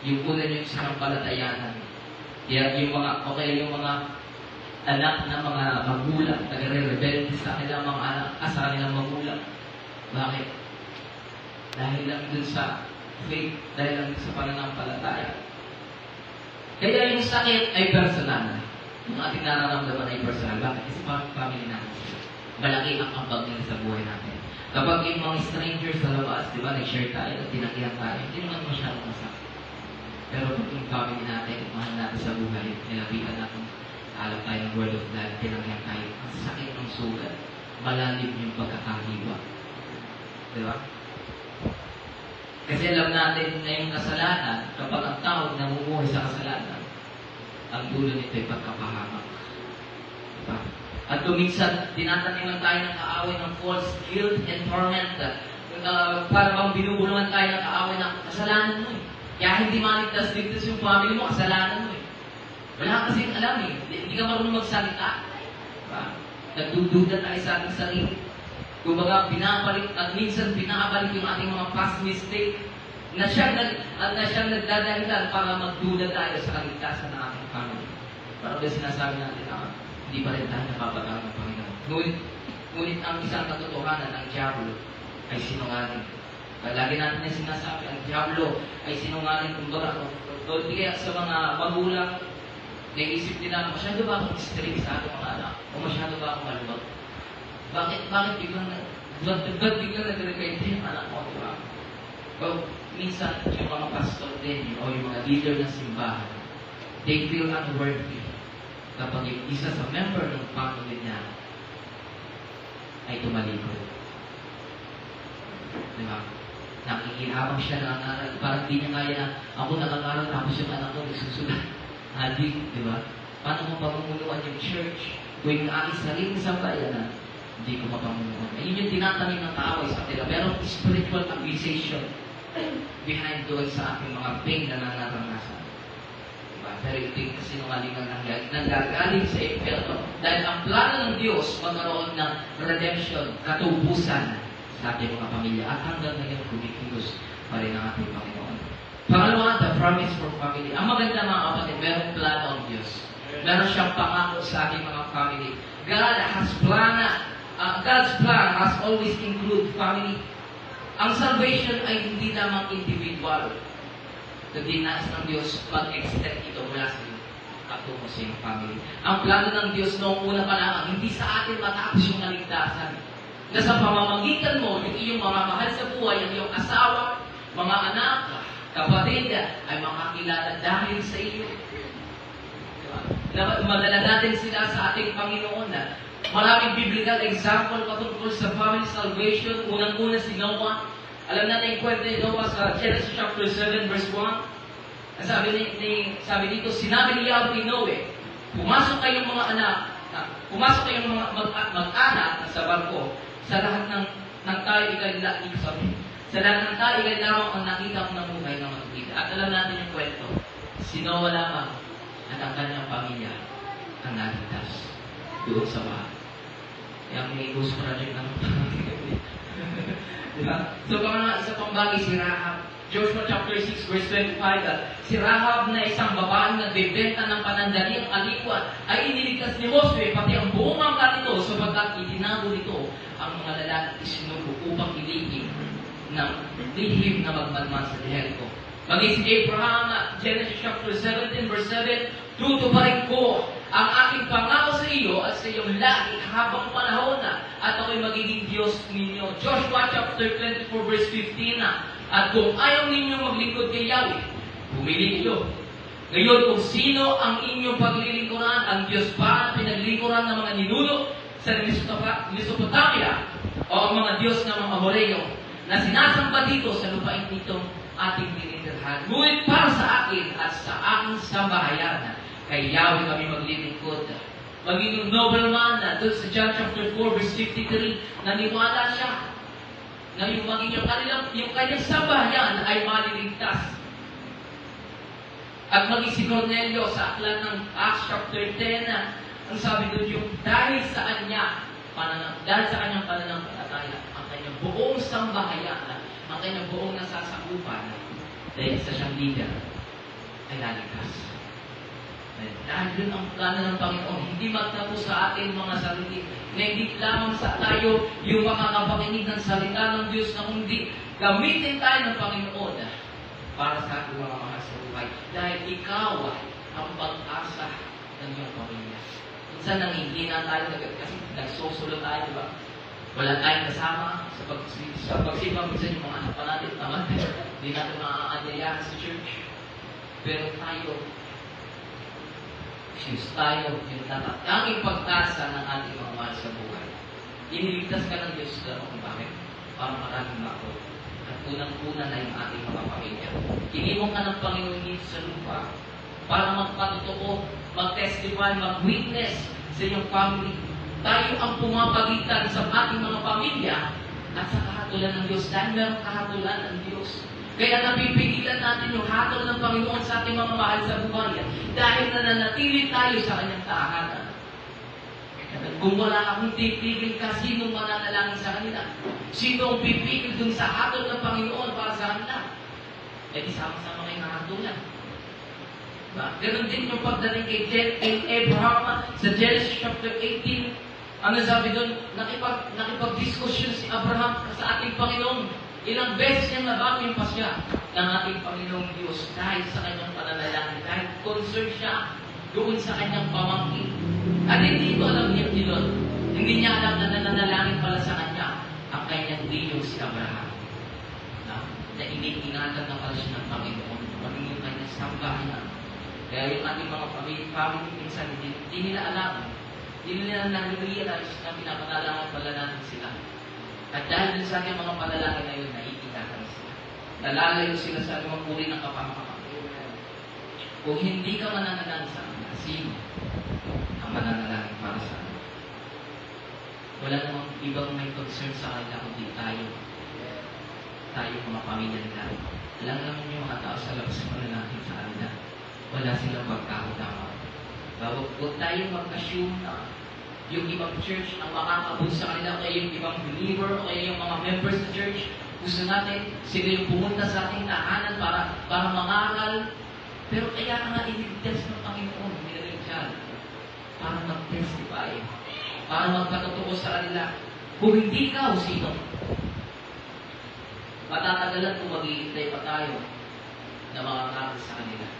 Yung una yung sinampalatayanan. Kaya yung mga anak na mga magulang, nagre-rebelde sa kanilang mga anak, sa kanilang magulang. Bakit? Dahil lang dun sa faith, dahil lang sa pananampalataya. Kaya yung sakit ay personal. Yung ating nararamdaman ay personal. Bakit? Kasi family natin. Malaki ang ambag nila sa buhay natin. Kapag yung mga strangers sa labas, di ba, nag-share tayo, tinanggihan tayo, hindi naman masyadong masakit. Pero kung yung family natin, mahal natin sa buhay, nilapitan natin, alam tayo ng word of God, tinanggihan tayo, ang sakit ng sugat, malalim yung pagkakahiwa. Di ba? Kasi alam natin na yung kasalanan, kapag ang tao namumuhay sa kasalanan, ang dulo nito ay pagkapahamak. Diba? At kung minsan, tinataniman tayo ng kaaway ng false guilt and torment. Para bang binubulungan tayo ng kaaway na kasalanan mo eh. Kaya hindi maligtas-ligtas yung family mo, kasalanan mo eh. Wala kasing alam eh. Hindi ka marunong magsalita. Diba? Nagdududa tayo sa ating sarili. Kumbaga, binabalik at minsan binabalik yung ating mga past mistake na siyang nagdadahilan para magduda tayo sa kaligtasan ng ating family. Parang ba sinasabi natin, hindi pa rin tayo napapatawag ng Panginoon. Ngunit ang isang katotohanan, ang Diablo ay sinungaling. Lagi natin na sinasabi, ang Diablo ay sinungaling. Kumbaga, kaya sa mga magulang, naisip nila, masyado ba akong strict sa ating mga anak? O masyado ba akong malubag? Bakit biglang nag-repente yung anak mo, di ba? Well, minsan, yung mga pastor din, o yung mga leader ng simbahan, they feel unworthy kapag yung isa sa member ng family niya ay tumalikod. Di ba? Nakikihabang siya ng aral, parang di niya kaya na, ako nakakarang tapos yung anak ko nagsusulat. Adik, di ba? Paano mo pamumunuan yung church? Kung yung aking sarili sa bayan, hindi ko mapamunuan. Ayun yung tinatanim ng kaaway sa kanila. Merong spiritual accusation behind doon sa ating mga pain na nangaranasan. Diba? Pero ito yung kasinungalingan nanggagaling sa impyerno. Dahil ang plano ng Diyos magkaroon ng redemption, katubusan sa ating mga pamilya. At hanggang ngayon, kumikilos pa rin ang ating Panginoon. Pangalawa, the promise for family. Ang maganda mga kapatid, merong plano ng Diyos. Meron siyang pangako sa ating mga family. God's plan has always include family. Ang salvation ay hindi lamang individual. Kundi nais ng Diyos mag-extend ito mula sa iyo patungo sa iyong family. Ang plano ng Diyos noong una pa lamang, hindi sa atin matapos yung kaligtasan. Na sa pamamagitan mo, yung iyong mga mahal sa buhay, ang iyong asawa, mga anak, kapatid, ay makakilala dahil sa iyo. Madala natin sila sa ating Panginoon na maraming biblical example patungkol sa family salvation. Unang-una si Noah. Alam natin yung kwento ni Noah sa Genesis chapter 7 verse 1. Sabi dito, sinabi ni Yahweh ni Noe, pumasok kayong mga anak, pumasok kayong mga mag-anak sa barko, sa lahat ng tayo ikay sa lahat ng tayo ikay lamang ang nakita ko ng buhay ng magkita. At alam natin yung kwento, si Noah lamang at ang kanyang pamilya ang naligtas doon sa bahay. Kaya may ghost project naman. Diba? So, isa pang bagay si Rahab. Joshua chapter 6 verse 25, si Rahab na isang babaeng nagbebenta ng panandali ang aliwan ay iniligtas ni Josue pati ang buong mangka nito sapagkat itinago nito ang mga lalaki isinugo upang ilihim na magmanman sa Jericho. Maging si Abraham, Genesis chapter 17 verse 7, tutuparin ko ang aking pangako sa iyo at sa iyong lahi habang panahon na at ako'y magiging Diyos ninyo. Joshua chapter 24 verse 15 at kung ayaw ninyo maglingkod kay Yahweh, pumili kayo. Ngayon kung sino ang inyong paglilingkuran, ang Diyos ba na pinaglingkuran ng mga ninuno sa Mesopotamia o ang mga Diyos ng mga Amoreo na sinasamba dito sa lupain nitong ating tinitirhan. Ngunit para sa akin at sa aking sambahayan, kay Yahweh kami maglilingkod. Maging yung nobleman na doon sa John chapter 4 verse 53, naniwala siya na yung kanyang sambahayan ay maliligtas. At maging si Cornelio sa aklat ng Acts chapter 10, ang sabi doon yung dahil sa kanyang pananampalataya, ang kanyang buong sambahayan, ang kanyang buong nasasakupan, dahil sa siyang leader, ay naligtas. Dahil yun ang plano ng Panginoon, hindi magtapos sa atin mga sarili, na hindi lamang sa tayo yung makakapakinig ng salita ng Diyos, na kundi gamitin tayo ng Panginoon para sa ating mga mahal sa buhay. Dahil ikaw ang pag-asa ng iyong pamilya. Minsan nanghihina tayo kasi nagsusulo tayo, di ba? Wala tayong kasama sa pagsimba. Minsan yung mga anak pa natin, naman, hindi natin maaanyayahan sa church. Pero tayo, yung tanging pag-asa ng ating mga mahal sa buhay. Iniligtas ka ng Diyos na kung bakit? Para maraming mako. At unang-una na yung ating mga pamilya. Kinimong ka ng Panginoon dito sa lupa para magpatotoo, mag-testify, mag-witness sa iyong family. Tayo ang pumapagitan sa ating mga pamilya at sa kahatulan ng Diyos dahil mayroong kahatulan ng Diyos. Kaya napipigilan natin yung hatol ng Panginoon sa ating mga mahal sa buhay dahil nananatili tayo sa kanyang tahanan. Kung wala akong titigil ka, sino mananalangin sa kanila? Sino ang pipigil dun sa hatol ng Panginoon para sa kanila? Eh, isama-sama kayo nakatulan. Diba? Ganon din yung pagdating kay Abraham sa Genesis chapter 18. Ano sabi doon? Nakipag-diskusyon si Abraham sa ating Panginoon. Ilang beses niyang nabago yung pasya ng ating Panginoong Diyos dahil sa kanyang pananalangin, dahil concern siya doon sa kanyang pamangkin. At hindi ito alam niya Diyos. Hindi niya alam na nananalangin pala sa kanya ang kanyang Diyos si Abraham. Na iniingatan na pala siya ng Panginoon, maging yung kanyang sambahayan. Kaya yung ating mga family minsan, hindi nila alam, hindi nila na-realize na pinapanalangan pala natin sila. At dahil din sa ating mga panalangin na yun, naiingatan sila. Nalalayo sila sa anumang uri ng kapamakamang. Kung hindi ka mananalangin sa kanila, sino ang mananalangin para sa kanila? Wala namang ibang may concern sa kanila kundi tayo mga pamilya nila. Alam naman yung mga tao sa labas ng natin sa kanila. Wala silang pagkakutama. Huwag tayo mag-assume na yung ibang church ang makakabot sa kanila o yung ibang believer o yung mga members ng church. Gusto natin sila yung pumunta sa ating tahanan para mangaral. Pero kaya nga i-test ng Panginoon, nilagay dyan, para mag-testify, para magpatotoo sa kanila. Kung hindi ka o sino, matatagalan kung maghihintay pa tayo na mangangaral sa kanila.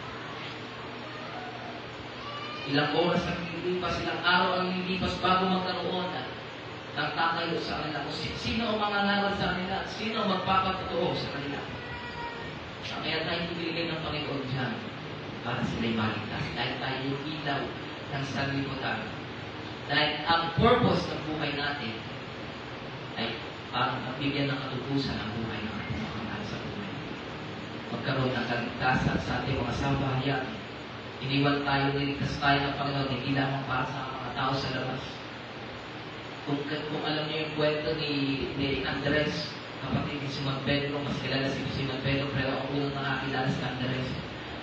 Ilang oras ang lilipas, ilang araw ang lilipas bago magkaroon ng tatayo sa kanila. Kung sino ang mangangaral sa kanila, sino ang magpapatotoo sa kanila. Kaya tayo binigay ng Panginoon dyan para sila'y maligtas. Dahil tayo yung ilaw ng sanlibutan. Dahil ang purpose ng buhay natin ay para mabigyan ng katutusan ang buhay ng ating mga mahal sa buhay. Magkaroon ng kaligtasan sa ating mga sambahayan. Iniwan tayo, niligtas tayo ng Panginoon, hindi lamang para sa mga tao sa labas. Kung alam niyo yung kwento ni Andres, kapatid ni Simon Pedro, mas kilala si Simon Pedro, pero ang unang nakakilala si Andres.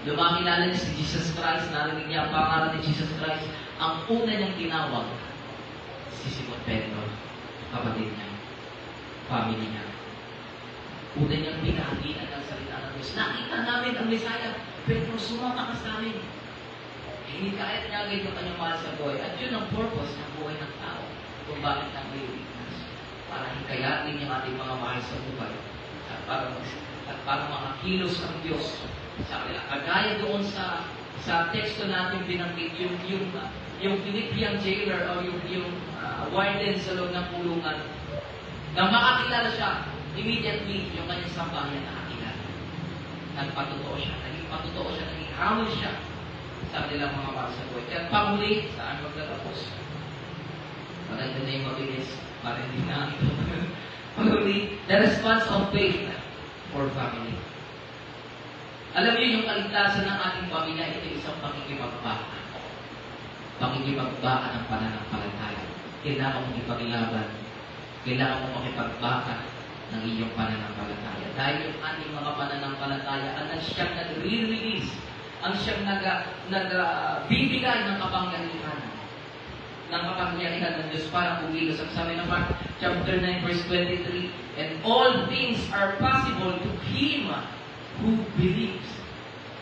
Lumakilala niya si Jesus Christ, narinig niya ang pangalan ni Jesus Christ. Ang una niyang tinawag, si Simon Pedro, kapatid niya, family niya. Una niyang pinahagian ng salita ng Diyos. Nakita namin ang Messiah, Pedro, sumama ka sa amin. Hindi kahit niya agad yung kanyang mahal sa buhay. At yun ang purpose ng buhay ng tao kung bakit ang may weakness. Para hikayatin yung ating mga mahal sa buhay. At para makakilos ang Diyos sa kanila. Kagaya doon sa teksto natin binanggit yung Philippian jailer o yung warden sa loob ng pulungan. Na makakilala siya, immediately yung kanyang sambahayan nakakilala. Nagpatotoo siya, naging hamon siya sa kanilang mga mahal sa buhay. Kaya panguli, saan magtatapos? Maganda na yung mabilis, para hindi na ito. Panguli, the response of faith for family. Alam niyo yung kaligtasan ng ating pamilya, ito isang pakikipagbaka. Pakikipagbaka ng pananampalataya. Kailangan mong ipaglaban. Kailangan mong makipagbaka ng iyong pananampalataya. Dahil yung ating mga pananampalataya, ang siyang nag-re-release, ang siyang nagbibigay ng kapangyarihan ng Diyos para kumilos. Ang sabi ng Mark chapter 9 verse 23, and all things are possible to him who believes.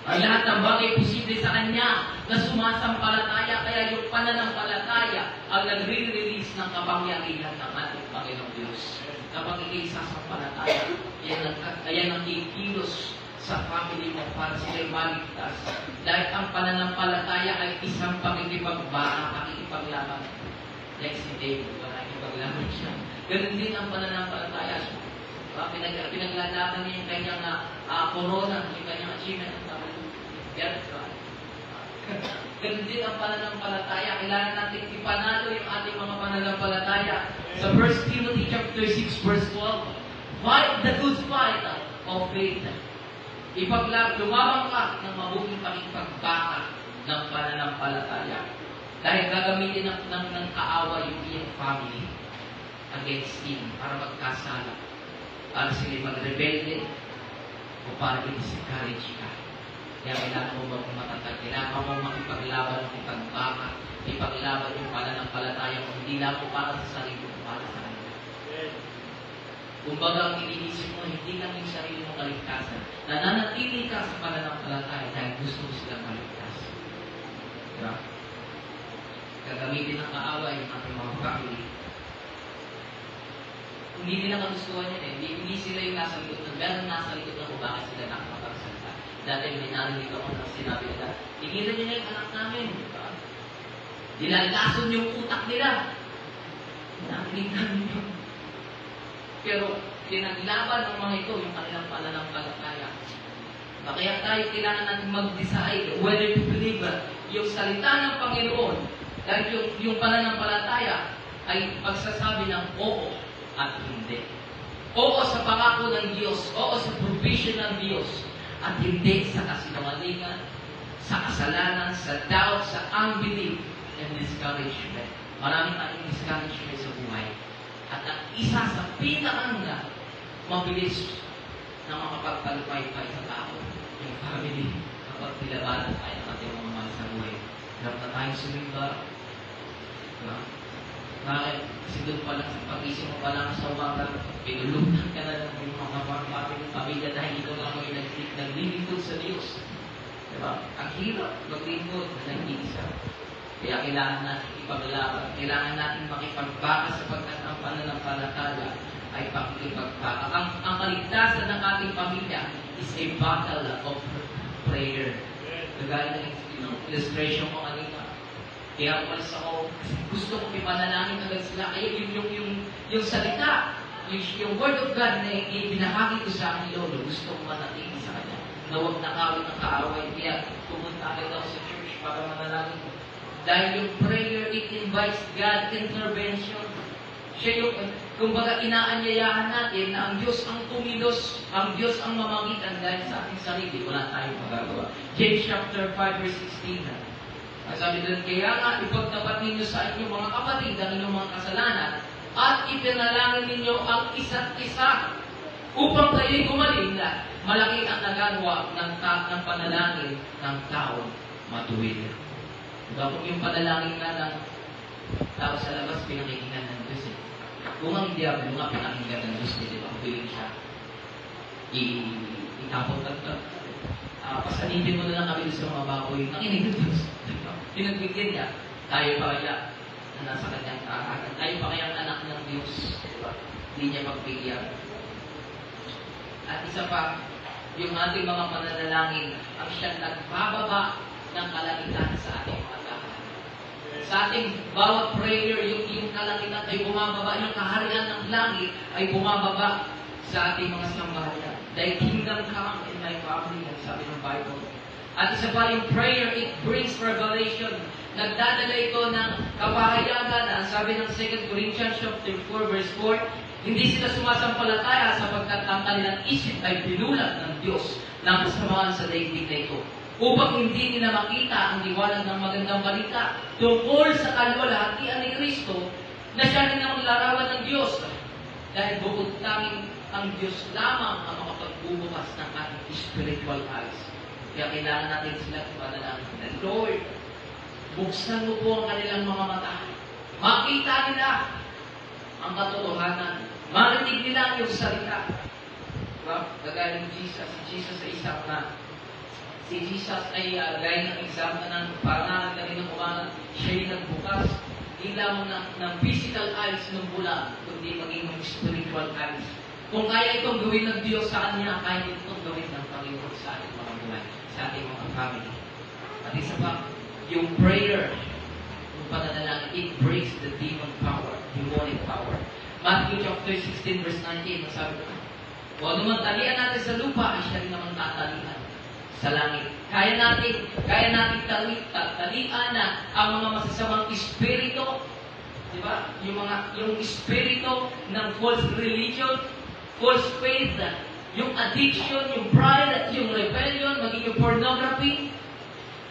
Ang lahat ng bagay posible sa Kanya na sumasampalataya, kaya yung pananampalataya ang nagre-release ng kapangyarihan ng ating Panginoong Diyos. Kapag ikay sasampalataya, yan ang kikilos sa family mo para sila'y maligtas. Dahil ang pananampalataya ay isang pakikipagbaha, pakikipaglaban. Like si David, pakikipaglaban siya. Ganun din ang pananampalataya. Pinaglalaban niya yung kanyang corona, yung kanyang achievement ng ganun din ang pananampalataya. Kailangan natin ipanalo yung ating mga pananampalataya. Sa 1 Timothy chapter 6 verse 12, fight the good fight of faith. Lumabang ka ng mabuting pakipagbaka ng pananampalataya. Dahil gagamitin ng kaaway yung iyong family against him para magkasala, para sila magrebelde, o para i-discourage ka. Kaya kailangan mo matatag, kailangan mo makipaglaban, makipagbaka, ipaglaban yung pananampalataya mo, hindi lang po para sa sarili mo, para sa kanila. Kumbaga, ang iniisip mo, hindi lang yung sarili mo kaligtasan. Nananatili ka sa pananampalataya dahil gusto mo silang maligtas. Diba? Gagamitin ng kaaway yung ating mga family. Hindi nila kagustuhan yan eh. Hindi sila yung nasa likod ng meron nasa likod ng kung bakit sila nakakapagsalita. Dati may narinig ako na sinabi nila, tigilan nyo na yung anak namin. Diba? Dilalason yung utak nila. Narinig namin yun. Pero pinaglaban ng mga ito yung kanilang pananampalataya. Kaya tayo kailangan natin mag-decide whether to believe yung salita ng Panginoon dahil yung pananampalataya ay pagsasabi ng oo at hindi. Oo sa pangako ng Diyos, oo sa provision ng Diyos, at hindi sa kasinungalingan, sa kasalanan, sa doubt, sa unbelief, and discouragement. Maraming tayong discouragement sa buhay. At ang isa sa pinakang mabilis na makapagtalupay-pay sa tao, yung family, kapag nilabanan tayo ng ating mga mahal sa buhay. Hirap na tayong sumimba. Diba? Bakit? Kasi doon pa lang, sa pag-isip mo pa lang sa umaga, pinulutan ka na ng mga pamilya ng pamilya dahil ito lang mo yung naglilingkod sa Diyos. Diba? Ang hirap maglingkod na nag-iisa. Kaya kailangan natin ipaglaban, kailangan natin makipagbaka sapagkat ang pananampalataya ay pakikipagbaka. Ang kaligtasan ng ating pamilya is a battle of prayer. Kagaya ng illustration ko kanina. Kaya umalis ako, kasi gusto kong ipanalangin agad sila. Kaya yung salita, yung word of God na ibinahagi ko sa akin, Lolo, gusto kong manatili sa kanya. Na huwag nakawin ng kaaway. Kaya pumunta agad ako sa church para manalangin ko. Dahil yung prayer, it invites God intervention. Siya yung, kumbaga, inaanyayahan natin na ang Diyos ang kumilos, ang Diyos ang mamagitan dahil sa ating sarili. Wala tayong magagawa. James chapter 5 verse 16. Ang sabi doon, kaya nga, ipagtapat ninyo sa inyong mga kapatid ang inyong mga kasalanan at ipinalangin ninyo ang isa't isa upang kayo'y gumaling na malaki ang nagagawa ng panalangin ng taong matuwid. Diba? Kung yung panalangin nga ng tao sa labas, pinakikinggan ng Diyos eh. Kung ang diablo nga pinakikinggan ng Diyos, di ba? Kung piling siya, itapot ka. Pasanipin mo na lang kami sa mga baboy. Nakinig ng Diyos. Diba? Pinagbigyan niya. Tayo pa kaya na nasa kanyang kaagan. Tayo pa kaya ang anak ng Diyos. Diba? Hindi niya pagbigyan. At isa pa, yung ating mga pananalangin ang siyang nagbababa ng kalangitan sa ating mga tahanan. Sa ating bawat prayer, yung kalangitan ay bumababa, yung kaharian ng langit ay bumababa sa ating mga sambahayan. Thy kingdom come in my family, ang sabi ng Bible. At isa pa yung prayer, it brings revelation. Nagdadala ito ng kapahayagan. Ang sabi ng 2 Corinthians chapter 4 verse 4, hindi sila sumasampalataya sapagkat ang kanilang isip ay binulat ng Diyos ng kasamaan sa daigdig na ito, upang hindi nila makita ang liwanag ng magandang balita tungkol sa kaluwalhatian ni Kristo na siya rin ang larawan ng Diyos. Dahil bukod tanging ang Diyos lamang ang makapagbubukas ng ating spiritual eyes. Kaya kailangan natin silang ipanalangin. Lord, buksan mo po ang kanilang mga mata. Makita nila ang katotohanan. Marinig nila ang iyong salita. Diba? Kagaya ni Jesus. Si Jesus ay isang na. Si Jesus ay gaya ng example ng parang ng umaga. Siya ay nagbukas. Hindi lamang ng physical eyes ng bula, kundi maging ng spiritual eyes. Kung kaya itong gawin ng Diyos sa Kanya, kaya itong gawin ng Panginoon sa ating mga buhay, sa ating mga family. At isa pa, yung prayer, yung pananalangin, it breaks the demonic power. Matthew chapter 16 verse 19, sabi ko, kung naman talian natin sa lupa, ay siya rin naman tatalian sa langit. Kaya natin talian na ang mga masasamang espiritu, di ba? Yung espiritu ng false religion, false faith, yung addiction, yung pride, yung rebellion, maging yung pornography,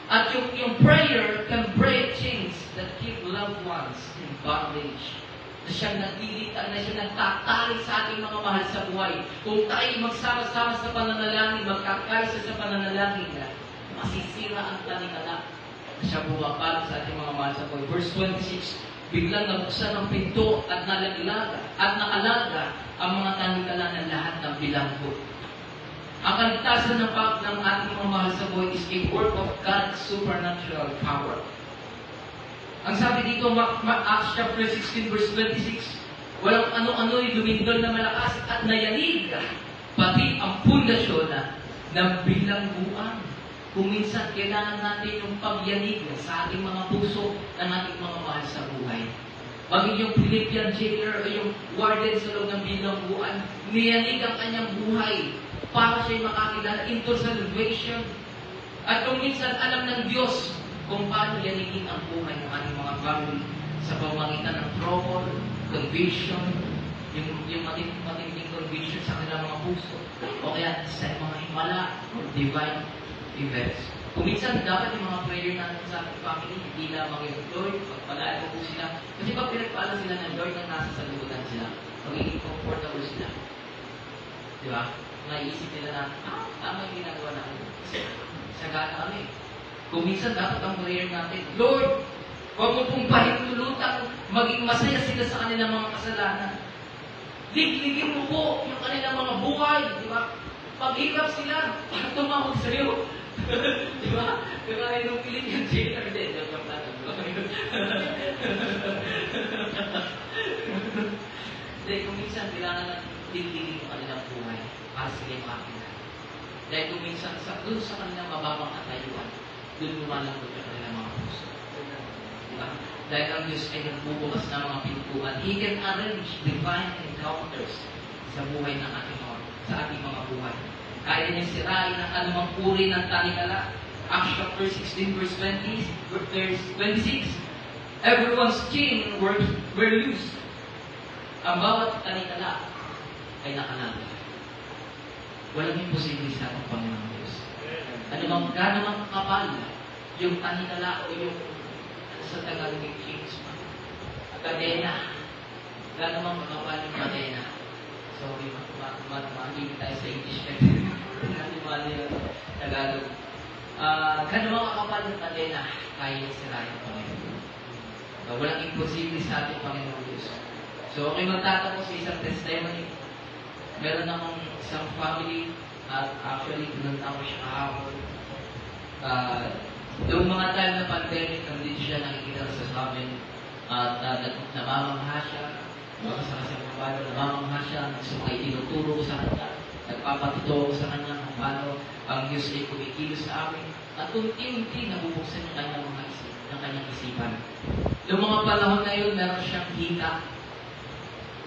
at yung prayer can break chains that that keep loved ones in bondage. Na siyang naglilitang, na siyang nagtatali sa ating mga mahal sa buhay. Kung tayo magsama-sama sa pananalangin, magkakaisa sa pananalangin, masisira ang tanikala. Siya bumapalo sa ating mga mahal sa buhay. Verse 26, biglang nabuksan ang pinto at nakalaga ang mga tanikala ng lahat ng bilanggo. Ang kaligtasan ng ating mga mahal sa buhay is a work of God's supernatural power. Ang sabi dito, Acts chapter 16 verse 26, walang ano-ano'y lumindol na malakas at nayanig, pati ang pundasyon ng bilangguan. Kung minsan, kailangan natin yung pagyanig sa ating mga puso ng ating mga mahal sa buhay. Maging yung Philippian jailer o yung warden sa loob ng bilangguan, niyanig ang kanyang buhay para siya'y makakilala into salvation. At kung minsan, alam ng Diyos kung paano yanigin ang buhay ng ating mga family sa pamamagitan ng trouble, conviction, yung matinding conviction sa kanilang mga puso, o kaya sa mga himala o divine events. Kung minsan, dapat yung mga prayer natin sa ating family, hindi lamang yung Lord, pagpalaan mo po sila. Kasi pag pinagpaalam sila ng Lord na nasa salugutan sila, magiging comfortable sila. Di ba? Naiisip nila na, tama yung ginagawa natin. Sagana kami. Kung minsan, dapat ang prayer natin, Lord, huwag mo pong pahintulutang maging masaya sila sa kanilang mga kasalanan. Ligligin mo po yung kanilang mga buhay, di ba? Paghirap sila, tumawag sa iyo. Di ba? Kaya nung Philippian jailer, hindi, joke lang. Dahil kung minsan, kailangan natin ligligin yung kanilang buhay para sila makakilala. Dahil kung minsan, doon sa kanilang mababang katayuan, doon lumalambot yung kanilang mga puso. Diba? Dahil ang Diyos ay nagbubukas ng mga pintuan. He can arrange divine encounters sa buhay ng sa ating mga buhay. Kaya niya sirain ang anumang uri ng tanikala. Acts chapter 16 verse 26. Everyone's chain were loose. Ang bawat tanikala ay nakalaga. Walang imposible sa ating Panginoon Diyos. Ano bang gano'ng kapal yung tanikala o yung sa Tagalog yung chains pa? Kadena. Gano'ng kapal yung kadena? Sorry, mag-ibig tayo sa English. Hindi mali yung Tagalog. Gano'ng kapal yung kadena? Kaya yung sirayan ng Panginoon. Walang imposible sa ating Panginoon Diyos. So, okay magtatanong sa isang testimony. Meron akong isang family at actually, pinunta ko siya kahapon. Noong mga time na pandemic, nandito siya nakikita sa amin at namamangha siya. Makasama sa mga balo, namamangha siya. May tinuturo ko sa kanya. Nagpapatuto ko sa kanya kung paano ang Diyos ay kumikilos sa amin. At unti-unti nabubuksan yung kanyang mga kanyang isipan. Noong mga panahon na yun, meron siyang hita.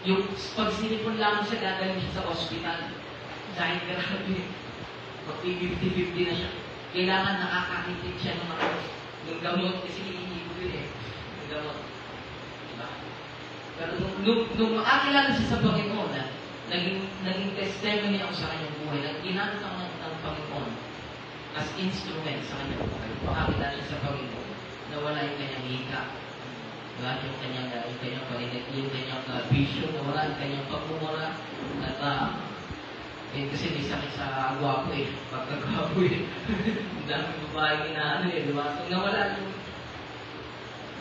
Yung pag sinipon lamang siya, dadalhin siya sa ospital. Dahil grabe, mag-50-50 na siya. Kailangan nakakakitin siya ng gamot kasi hinihingi ko yun eh. Ng gamot. Diba? Pero nung makakilala siya sa Panginoon, naging testimony ako sa kanyang buhay. Ginamit ako ng Panginoon as instrument sa kanyang buhay. Makakilala siya sa Panginoon na wala yung kanyang hika. Wala yung kanyang paninig, yung kanyang vision, na wala yung kanyang pagmumura. At kasi may sakit sa gwapo eh. Pagkagwapo eh. Ang daming babae ginaano eh. Diba? So nawala yung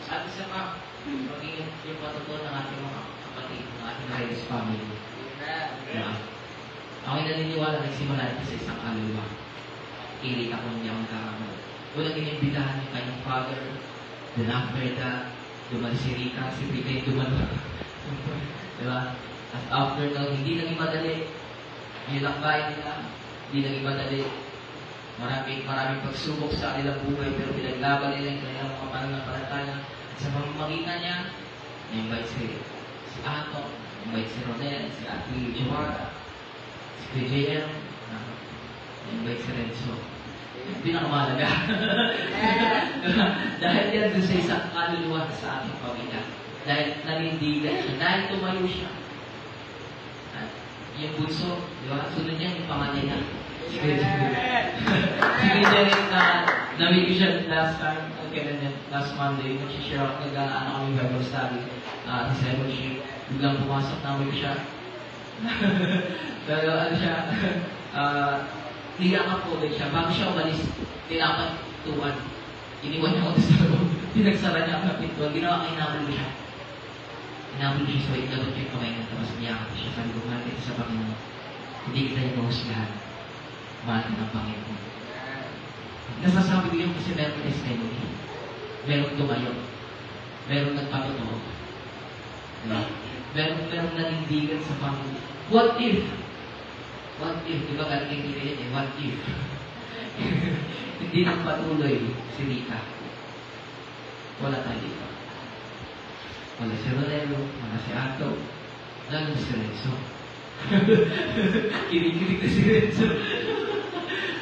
at isa pa, maging yung patutunan ng ating mga kapatid, ng ating Reyes family. Diba? Ako'y naniniwala nagsimula ito sa isang kaluluwa. Kilit ako niya ang kakamot. Walang inimbitahan yung kanyang father, then after that, duman si Rika, si Rika yung duman. Diba? At after na, hindi naging madali. Yung lakbayan nila, hindi naging madali. Maraming pagsubok sa kanilang buhay, pero pinaglaban nila yung kanilang mga pananampalataya. At sa pamamagitan niya, na-invite si Ato, na-invite si Ronel, si Ate Joara, si KJM, na-invite si Renzo. Pinakamahalaga. Dahil yan doon sa isang kaluluwa sa ating pamilya. Dahil nanindigan siya. Dahil tumayo siya. At yung bunso, di ba? Sunod niya yung panganay na. Si KJM na na-meet ko siya last time. kailan yan, last Monday, nag-share ako, nag-ano kami Bible study, discipleship, biglang pumasok namin siya. Pero ano siya, nilangan po ulit siya. Bago siya umalis, nilapan tuwan. Iniwan niya ako sa loob. Pinagsara niya ang pintuan. Ginawa ko, hinabol ko siya. Hinabol ko siya sa wait, dapat yung kamay niya. Tapos niyakan ko siya. Sabi ko, mahal kita sa Panginoon. Hindi kita inuhusgahan. Mahal ka ng Panginoon. Nasasabi ko yun kasi meron testimony. Meron tumayo. Meron nagpapatoo. Meron nanindigan sa Panginoon. What if? What if? Di ba galing yung yan eh? What if? Hindi nang patuloy si Rita. Wala tayo dito. Wala si Rodelo, wala si Ato, lalo si Renzo. Kinikilig na si Renzo.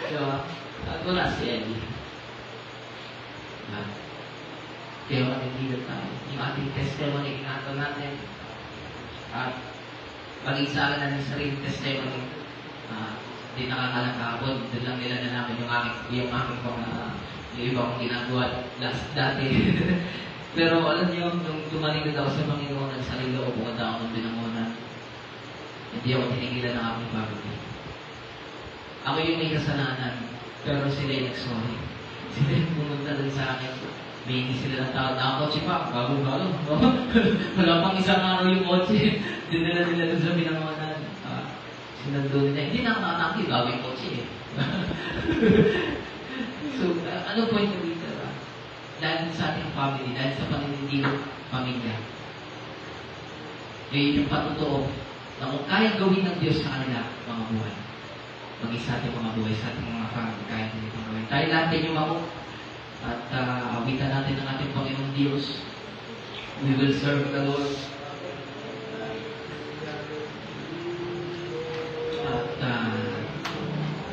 So, at wala si Eddie. Kaya manindigan tayo. Yung ating testimony, inato natin. At maging sa akin na ng sarili testimony, hindi nakakalangkabot. Doon lang nila na namin yung aking yung iba kong ginagawa dati. Pero alam niyo, nung tumalingod ako sa Panginoon, nagsarili ako, bukod ako ng binangunan. Hindi ako tinigilan ng aking family. Ako yung may kasalanan, pero sila yung nag-sorry. Sila yung pumunta dun sa akin. May sila ng tao na kotse pa, bago-bago. Wala pang isang araw yung kotse. Dinala nila dun sa binangunan. Sinandun nila. Hindi na nakakakit, bago yung kotse eh. So, ano point ko dito? Dahil sa ating family, dahil sa paninindigan pamilya. Ngayon yung patotoo na kung kaya gawin ng Diyos sa kanila, mga buhay. Maging sa ating mga buhay, sa ating mga family, kaya din itong gawin. Tayo natin yung ako at awitan natin ang ating Panginoong Diyos. We will serve the Lord. At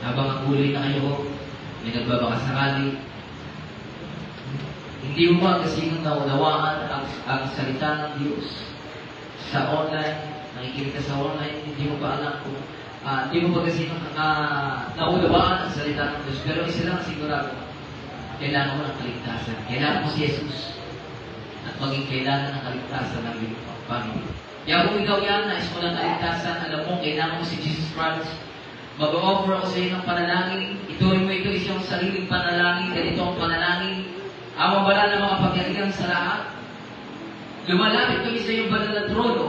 habang ang huli na kayo, may nagbabakasakali, hindi mo ba kasi nung naunawaan ang salita ng Diyos sa online, nakikinig ka sa online, hindi mo ba alam kung hindi mo ba kasi nung naunawaan ang salita ng Diyos, pero isa lang sigurado, kailangan mo ng kaligtasan. Kailangan mo si Jesus at maging kailangan ng kaligtasan ng iyong family. Kaya kung ikaw yan, nais mo ng kaligtasan, alam mo, kailangan mo si Jesus Christ. Mag-offer ako sa iyo ng panalangin. Ituloy mo ito isang sariling panalangin. Ganito ang panalangin. Ang mabaral ng mga pagkaligan sa lahat. Lumalapit kami sa iyong banal na trono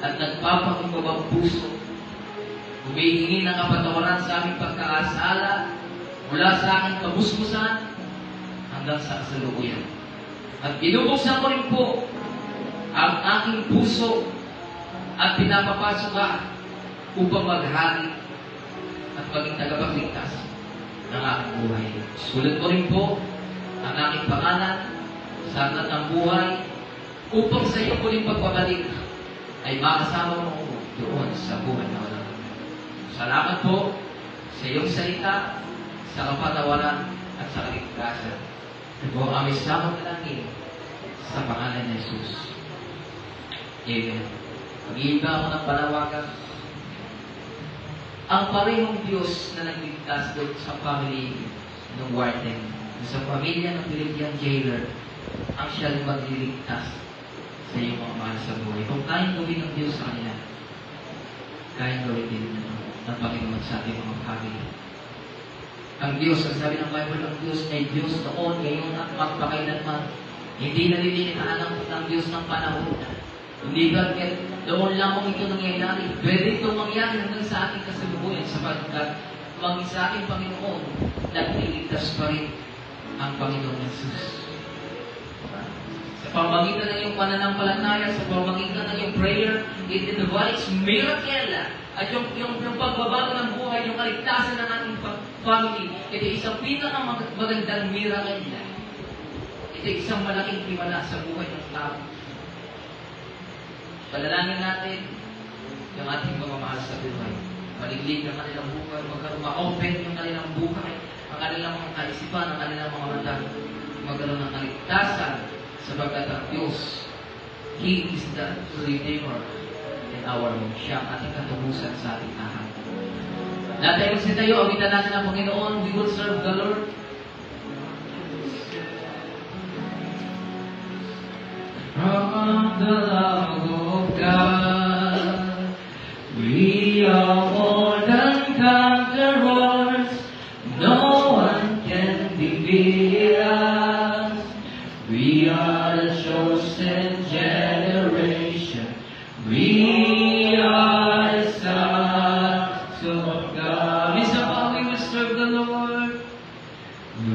at nagpapakumbabang puso. Humihingi ng kapatawaran sa aming pagkakasala mula sa aking kabusbusan hanggang sa kasalukuyan. At binubuksan ko rin po ang aking puso at pinapapasok ka upang maghari at maging tagapagligtas ng aking buhay. Sulat ko rin po ang aking pangalan sa aklat ng buhay upang sa iyo muling pagbabalik ay makasama mo doon sa buhay na walang hanggan. Salamat po sa iyong salita, sa kapatawaran at sa kaligtasan. Ito ang aming samang dalangin sa pangalan ni Jesus. Amen. Mag-iiba ako ng panawagan. Ang parehong Diyos na nagligtas doon sa family ng warden, sa pamilya ng Philippian jailer, ang siya rin magliligtas sa iyong mga mahal sa buhay. Kung kayang gawin ng Diyos sa kanila, kayang gawin din ng Panginoon sa ating mga family. Ang Diyos, ang sabi ng Bible, ang Diyos ay Diyos noon, ngayon at magpakailanman. Hindi nalilitaan ng Diyos ng panahon. Hindi ba doon lamang ito nangyayari? Pwede itong mangyari hanggang sa ating kasalukuyan sapagkat maging sa ating Panginoon, nagliligtas pa rin ang Panginoon Jesus. Sa pamagitan ng iyong pananampalataya, sa pamagitan ng iyong prayer, it invites miracle. At yung pagbabago ng buhay, yung kaligtasan ng ating family, ito isang pinakamagandang miracle. Ito isang malaking himala sa buhay ng tao. Panalangin natin yung ating mga mahal sa buhay. Maliglig ang kanilang buhay, ma-open yung kanilang buhay, ang kanilang mga kaisipan, ang kanilang mga mata, magkaroon ng kaligtasan sapagkat ang Diyos, He is the Redeemer in our home. Siya ang ating katubusan sa ating tahan. Lahat tayo magsitayo, awitan natin ang Panginoon, we will serve the Lord. the love of God. We are more than conquerors. No one can defeat us. We are the chosen generation. We are the sons of God. Minsan pa, we will serve the Lord.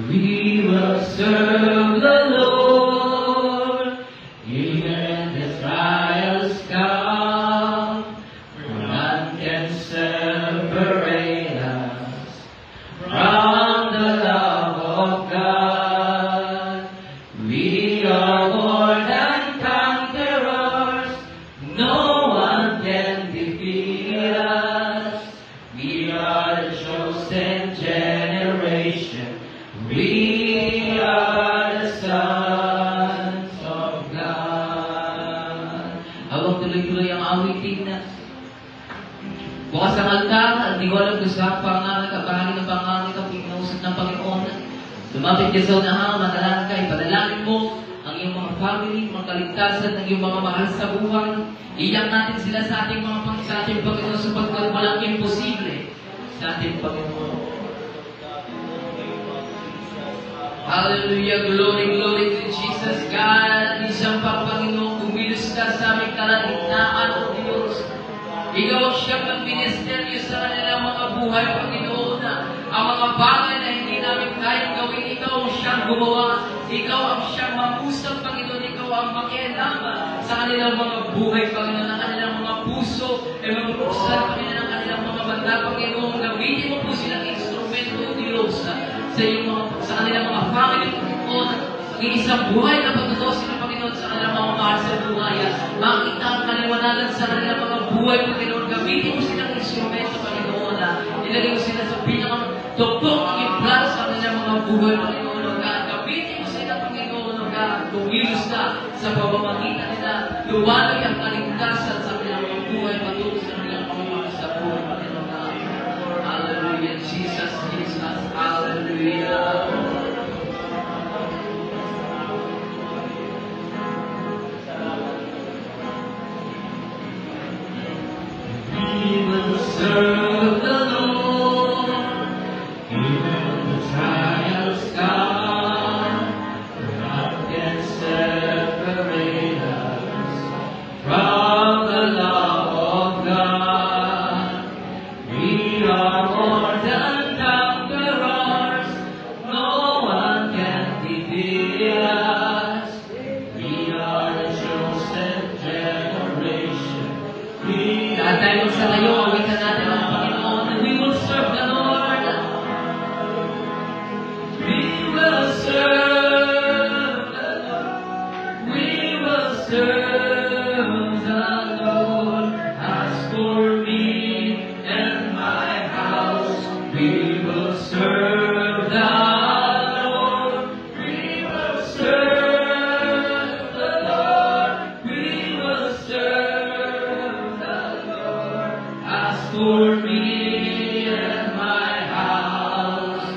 We will serve the Lord. Even the trials come, for none can separate us from the love of God. We are more than conquerors. No one can defeat us. We are the chosen generation. We are the sons of God. Habang tuloy-tuloy ang awitin na bukas ang altar, at di ko alam kung saan pangalan ka, bahagi ng pangalan ka, pinausap ng Panginoon. Lumapit ka sa unahan, manalangin ka, ipanalangin mo ang iyong mga family, mga kaligtasan ng iyong mga mahal sa buhay. Iyak natin sila sa ating sa ating Panginoon sapagkat walang imposible sa ating Panginoon. Hallelujah, glory, glory to Jesus, God. Isang pang Panginoon, kumilos ka sa aming kalagitnaan, O Diyos. Ikaw ang siyang mag-ministeryo sa kanilang mga buhay, Panginoon. Ang mga bagay na hindi namin kayang gawin, Ikaw ang siyang gumawa. Ikaw ang siyang mangusap, Panginoon. Ikaw ang makialam sa kanilang mga buhay, Panginoon. Ang kanilang mga puso ay mabuksan, Panginoon, ang kanilang mga mata, Panginoon. Gamitin mo po silang instrumento, O Diyos, sa kanilang mga family, Panginoon. Iisang buhay na pagtutusin ng Panginoon sa kanilang mga mahal sa buhay. Makita ang kaliwanagan sa kanilang mga buhay, Panginoon. Gamitin mo silang instrumento, Panginoon. Ilagay mo sila sa pinakatupok ng implan sa kanilang mga buhay, Panginoon. Gamitin mo sila, Panginoon. Tumilos ka sa pamamagitan nila. Luwanag ang kaligtasan sa kanilang mga buhay, patuloy sa kanilang mga mahal sa buhay, Panginoon. Hallelujah, Jesus, Jesus. Hallelujah. We will serve the Lord, even the trials come. None can separate us from the love of God. We are more than conquerors. No one can defeat us. We are the chosen generation. Lahat tayo magsalayo, awitan natin ang Panginoon. We will serve the Lord. We will serve the Lord. We will serve the Lord. As for me and my house, we will serve the Lord. We will serve the Lord. We will serve the Lord. As for me and my house,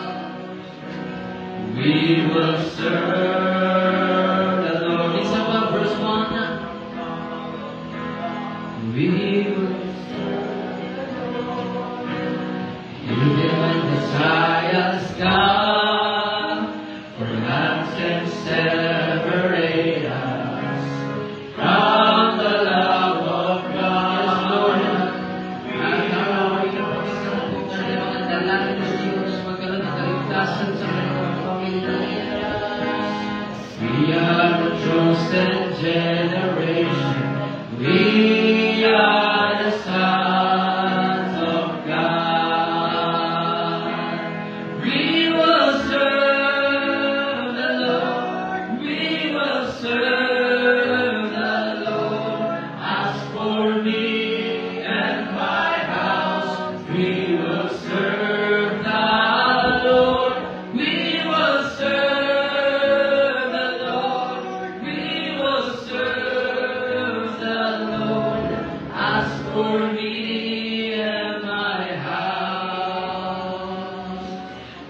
we will serve the Lord. Isa pa, verse 1. We will even when the trials come, for none can separate us from the love of God. Lord, nagkakaroon ka pa sa mga dalangin ng Diyos, magkaroon ng kaligtasan sa mga pamilya. We are the chosen generation. We are the sons of God. We will serve the Lord. We will serve the Lord. As for me and my house, we will serve the Lord. We will serve the Lord. We will serve the Lord. As for me and my house,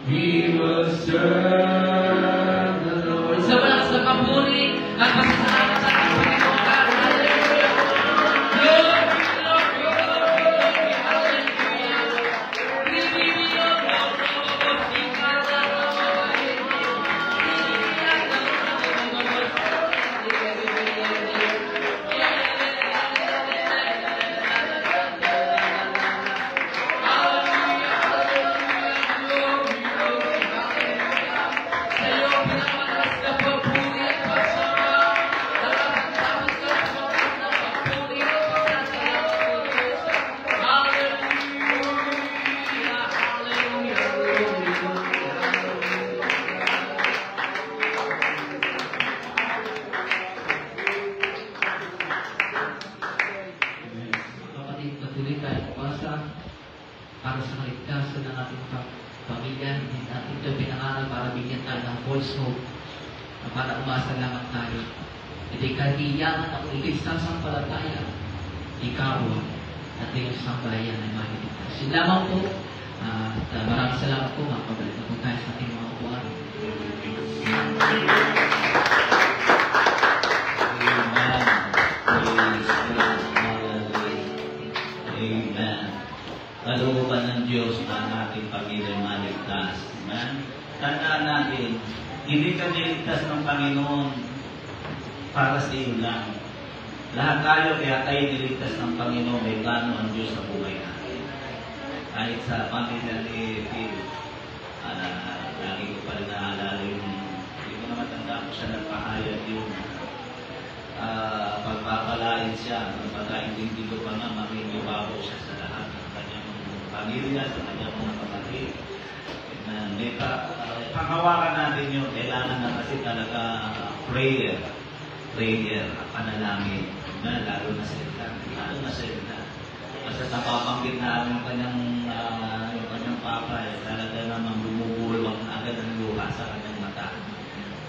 we will serve the Lord. Sa malakas na papuri at pasasalamat sa ating Panginoon. pag-asa para sa kaligtasan ng ating pamilya. Hindi natin ito pinangaral para bigyan tayo ng false hope na para umasa lamang tayo. Hindi kahiyangan ako, ikay sasampalataya, ikaw at iyong sambahayan ay maliligtas. Yun lamang po. At maraming salamat po. Makabalik na po tayo sa ating mga upuan. Amen. Kalooban ng Diyos na ang ating Panginoon maligtas. Amen. Tandaan natin, hindi ka niligtas ng Panginoon para sa iyo lang. Lahat tayo, kaya tayo niligtas ng Panginoon, may plano ang Diyos sa buhay natin. Kahit sa pamilya ni Phil, lagi ko pa rin naalala yung, hindi ko na matanda ko siya nagpahayag yung pagpapalain siya, pagkakaintindi ko pa nga, maging ibabaw siya sa lahat ng kanyang pamilya, sa kanyang mga kapatid. May panghawakan natin yun, kailangan na kasi talaga prayer, panalangin, lalo na sa ita. Basta napapanggit na yung kanyang papa, talaga namang bumubulwang agad ang luha sa kanyang mata.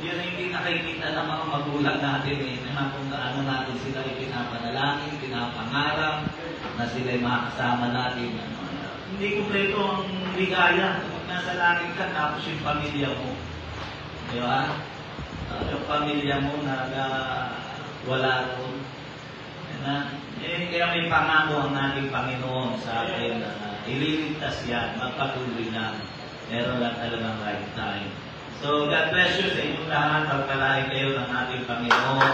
Yun ang hindi nakikita ng mga magulang natin na kung gaano natin sila ipinapanalangin, pinapangarap, na sila ay makasama natin. Hindi kumpleto ang ligaya. Kapag nasa langit ka, tapos yung pamilya mo. Di ba? Yung pamilya mo na wala ron. Kaya may pangako ang ating Panginoon sa atin na ililigtas yan, magpatuloy lang. Meron lang talagang right time. So, God bless you sa inyong lahat. Pagpalain kayo ng ating Panginoon.